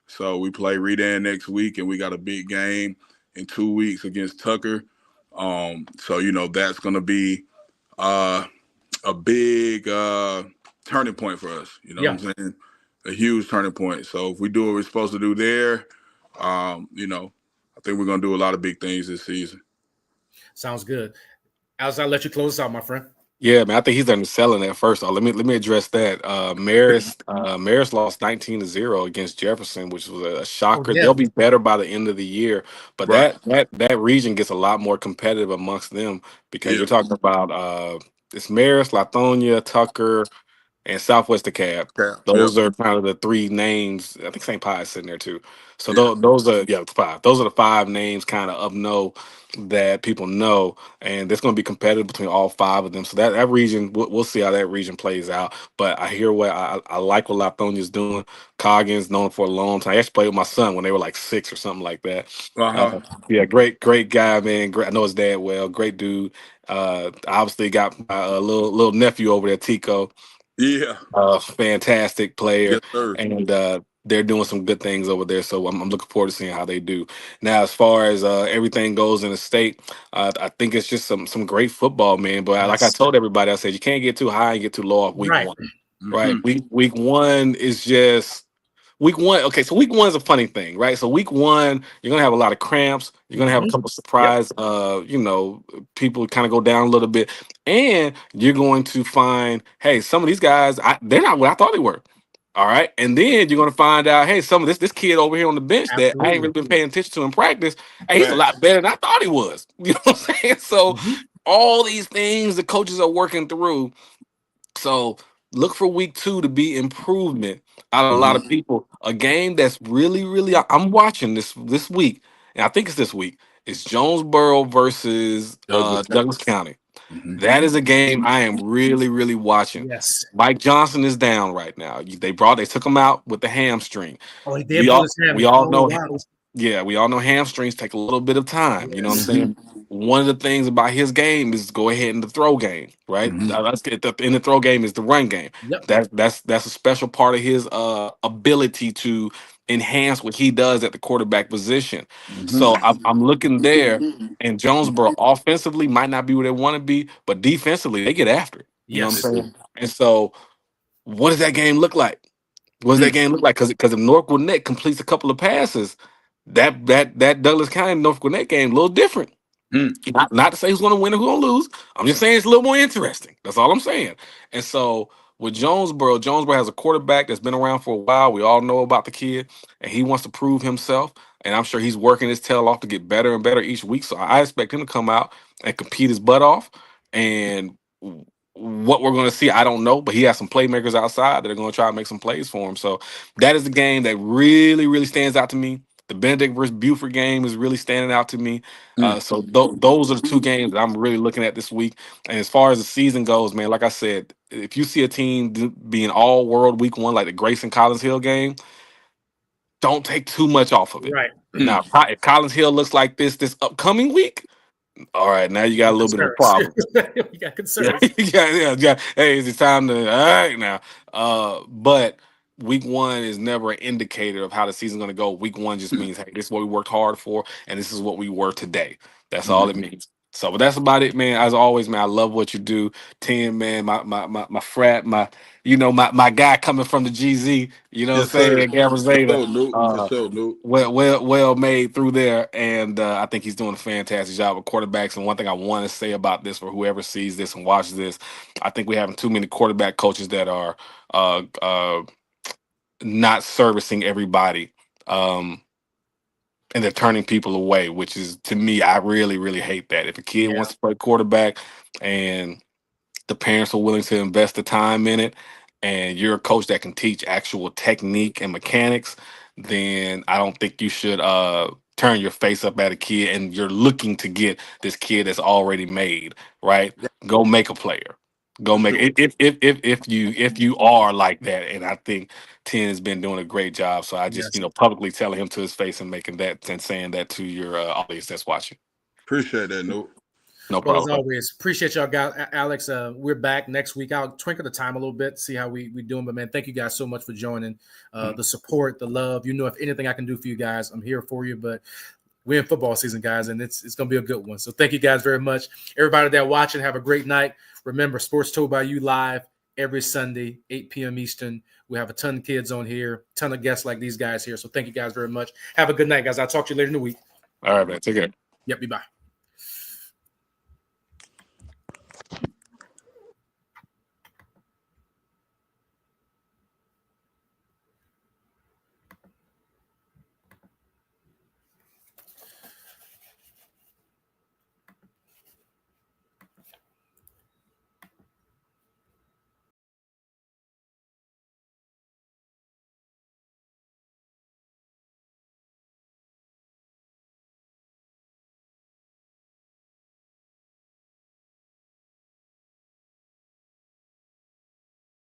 So we play Redan next week, and we got a big game in 2 weeks against Tucker. So that's going to be uh, a big turning point for us. You know what Yeah. I'm saying? A huge turning point. So if we do what we're supposed to do there, I think we're going to do a lot of big things this season. Sounds good. Alex, I'll let you close us out, my friend. Yeah, man, I think he's done selling that first. Let me address that. Marist lost 19-0 against Jefferson, which was a Oh, shocker. yeah. They'll be better by the end of the year, but Right. that region gets a lot more competitive amongst them because Yeah. you're talking about it's Marist, Latonia, Tucker, and Southwest DeKalb. Yeah. Yep. Those are kind of the three names. I think St. Pie is sitting there too. So Yeah. those are five. Those are the five names kind of know that people know, and it's going to be competitive between all five of them. So that region, we'll see how that region plays out. But I hear what I like what Lathonia's doing. Coggins known for a long time. I actually played with my son when they were like 6 or something like that. Uh huh. Yeah, great guy, man. Great, I know his dad well. Great dude. Obviously got my little nephew over there, Tico. Yeah. Fantastic player, Yes, sir. and they're doing some good things over there. So I'm looking forward to seeing how they do. Now, as far as everything goes in the state, I think it's just some great football, man. But like I Yes. told everybody, I said you can't get too high and get too low off week Right. one. Right, Mm-hmm. week one is just week one. Okay, so week one is a funny thing, right? So week one, you're gonna have a lot of cramps. You're gonna have a Hmm. couple Yep. surprise, people kind of go down a little bit, and you're going to find, hey, some of these guys, they're not what I thought they were. All right, and then you're gonna find out, hey, some of this kid over here on the bench that I ain't Absolutely. really been paying attention to in practice, hey, he's a lot Facts. better than I thought he was. You know what I'm saying? So Hmm. all these things the coaches are working through, so look for week 2 to be improvement out of a lot Mm-hmm. of people. A game that's really I'm watching this week, and I think it's this week. It's Jonesboro versus Douglas Douglas County. County. Mm-hmm. That is a game I am really watching. Yes. Mike Johnson is down right now. They took him out with the hamstring. Oh, he did We pull all his we hammy. all Oh, know, wow. yeah, we all know hamstrings take a little bit of time. You know what I'm Yes. Mm-hmm. saying? One of the things about his game is go ahead in the throw game, right? Mm-hmm. Let's get in the throw game is the run game. Yep. That's a special part of his ability to enhance what he does at the quarterback position. So I'm looking there, and Jonesboro offensively might not be where they want to be, but defensively they get after it. You know what I'm Yes. saying? And so, what does that game look like? What does that game look like? Because if North Gwinnett completes a couple of passes, that Douglas County North Gwinnett game a little different. Mm-hmm. Not to say who's going to win or who's going to lose. I'm just saying it's a little more interesting. That's all I'm saying. And so with Jonesboro has a quarterback that's been around for a while. We all know about the kid, and he wants to prove himself. And I'm sure he's working his tail off to get better and better each week. So I expect him to come out and compete his butt off. And what we're going to see, I don't know, but he has some playmakers outside that are going to try to make some plays for him. So that is the game that really stands out to me. The Benedict versus Buford game is really standing out to me. So those are the two games that I'm really looking at this week. And as far as the season goes, man, like I said, if you see a team being all world week one, like the Grayson Collins Hill game, don't take too much off of it. Right. Now, if Collins Hill looks like this upcoming week, all right, now you got a little bit of a Concerns. problem. We got Yeah, concerns. yeah. Hey, it's time to all right now. But week one is never an indicator of how the season's gonna go. Week one just means, hey, this is what we worked hard for, and this is what we were today. That's all it means. So, but that's about it, man. As always, man, I love what you do. 10, man, my frat, my guy coming from the GZ, you know what I'm Yes, sir. saying? Gavin For Zeta. sure, Nuke. For sure, Nuke. Well made through there. And I think he's doing a fantastic job with quarterbacks. And one thing I want to say about this for whoever sees this and watches this, I think we're having too many quarterback coaches that are not servicing everybody. And they're turning people away, which is, to me, I really, really hate that. If a kid Yeah. wants to play quarterback and the parents are willing to invest the time in it, and you're a coach that can teach actual technique and mechanics, then I don't think you should turn your face up at a kid and you're looking to get this kid that's already made, right? Yeah, Go make a player. Go For make sure. it if you are like that, and I think 10 has been doing a great job. So I just Yes. publicly telling him to his face and making that and saying that to your audience that's watching. Appreciate that, Nuke. No Well, as problem. always, appreciate y'all guys. Alex, we're back next week. I'll twinkle the time a little bit, see how we doing. But man, thank you guys so much for joining. The support, the love. If anything I can do for you guys, I'm here for you. But we're in football season, guys, and it's gonna be a good one. So thank you guys very much. Everybody that watching, have a great night. Remember, Sports Told by You live every Sunday, 8 p.m. Eastern. We have a ton of kids on here, ton of guests like these guys here. So thank you guys very much. Have a good night, guys. I'll talk to you later in the week. All right, man. Take care. Yep, be bye.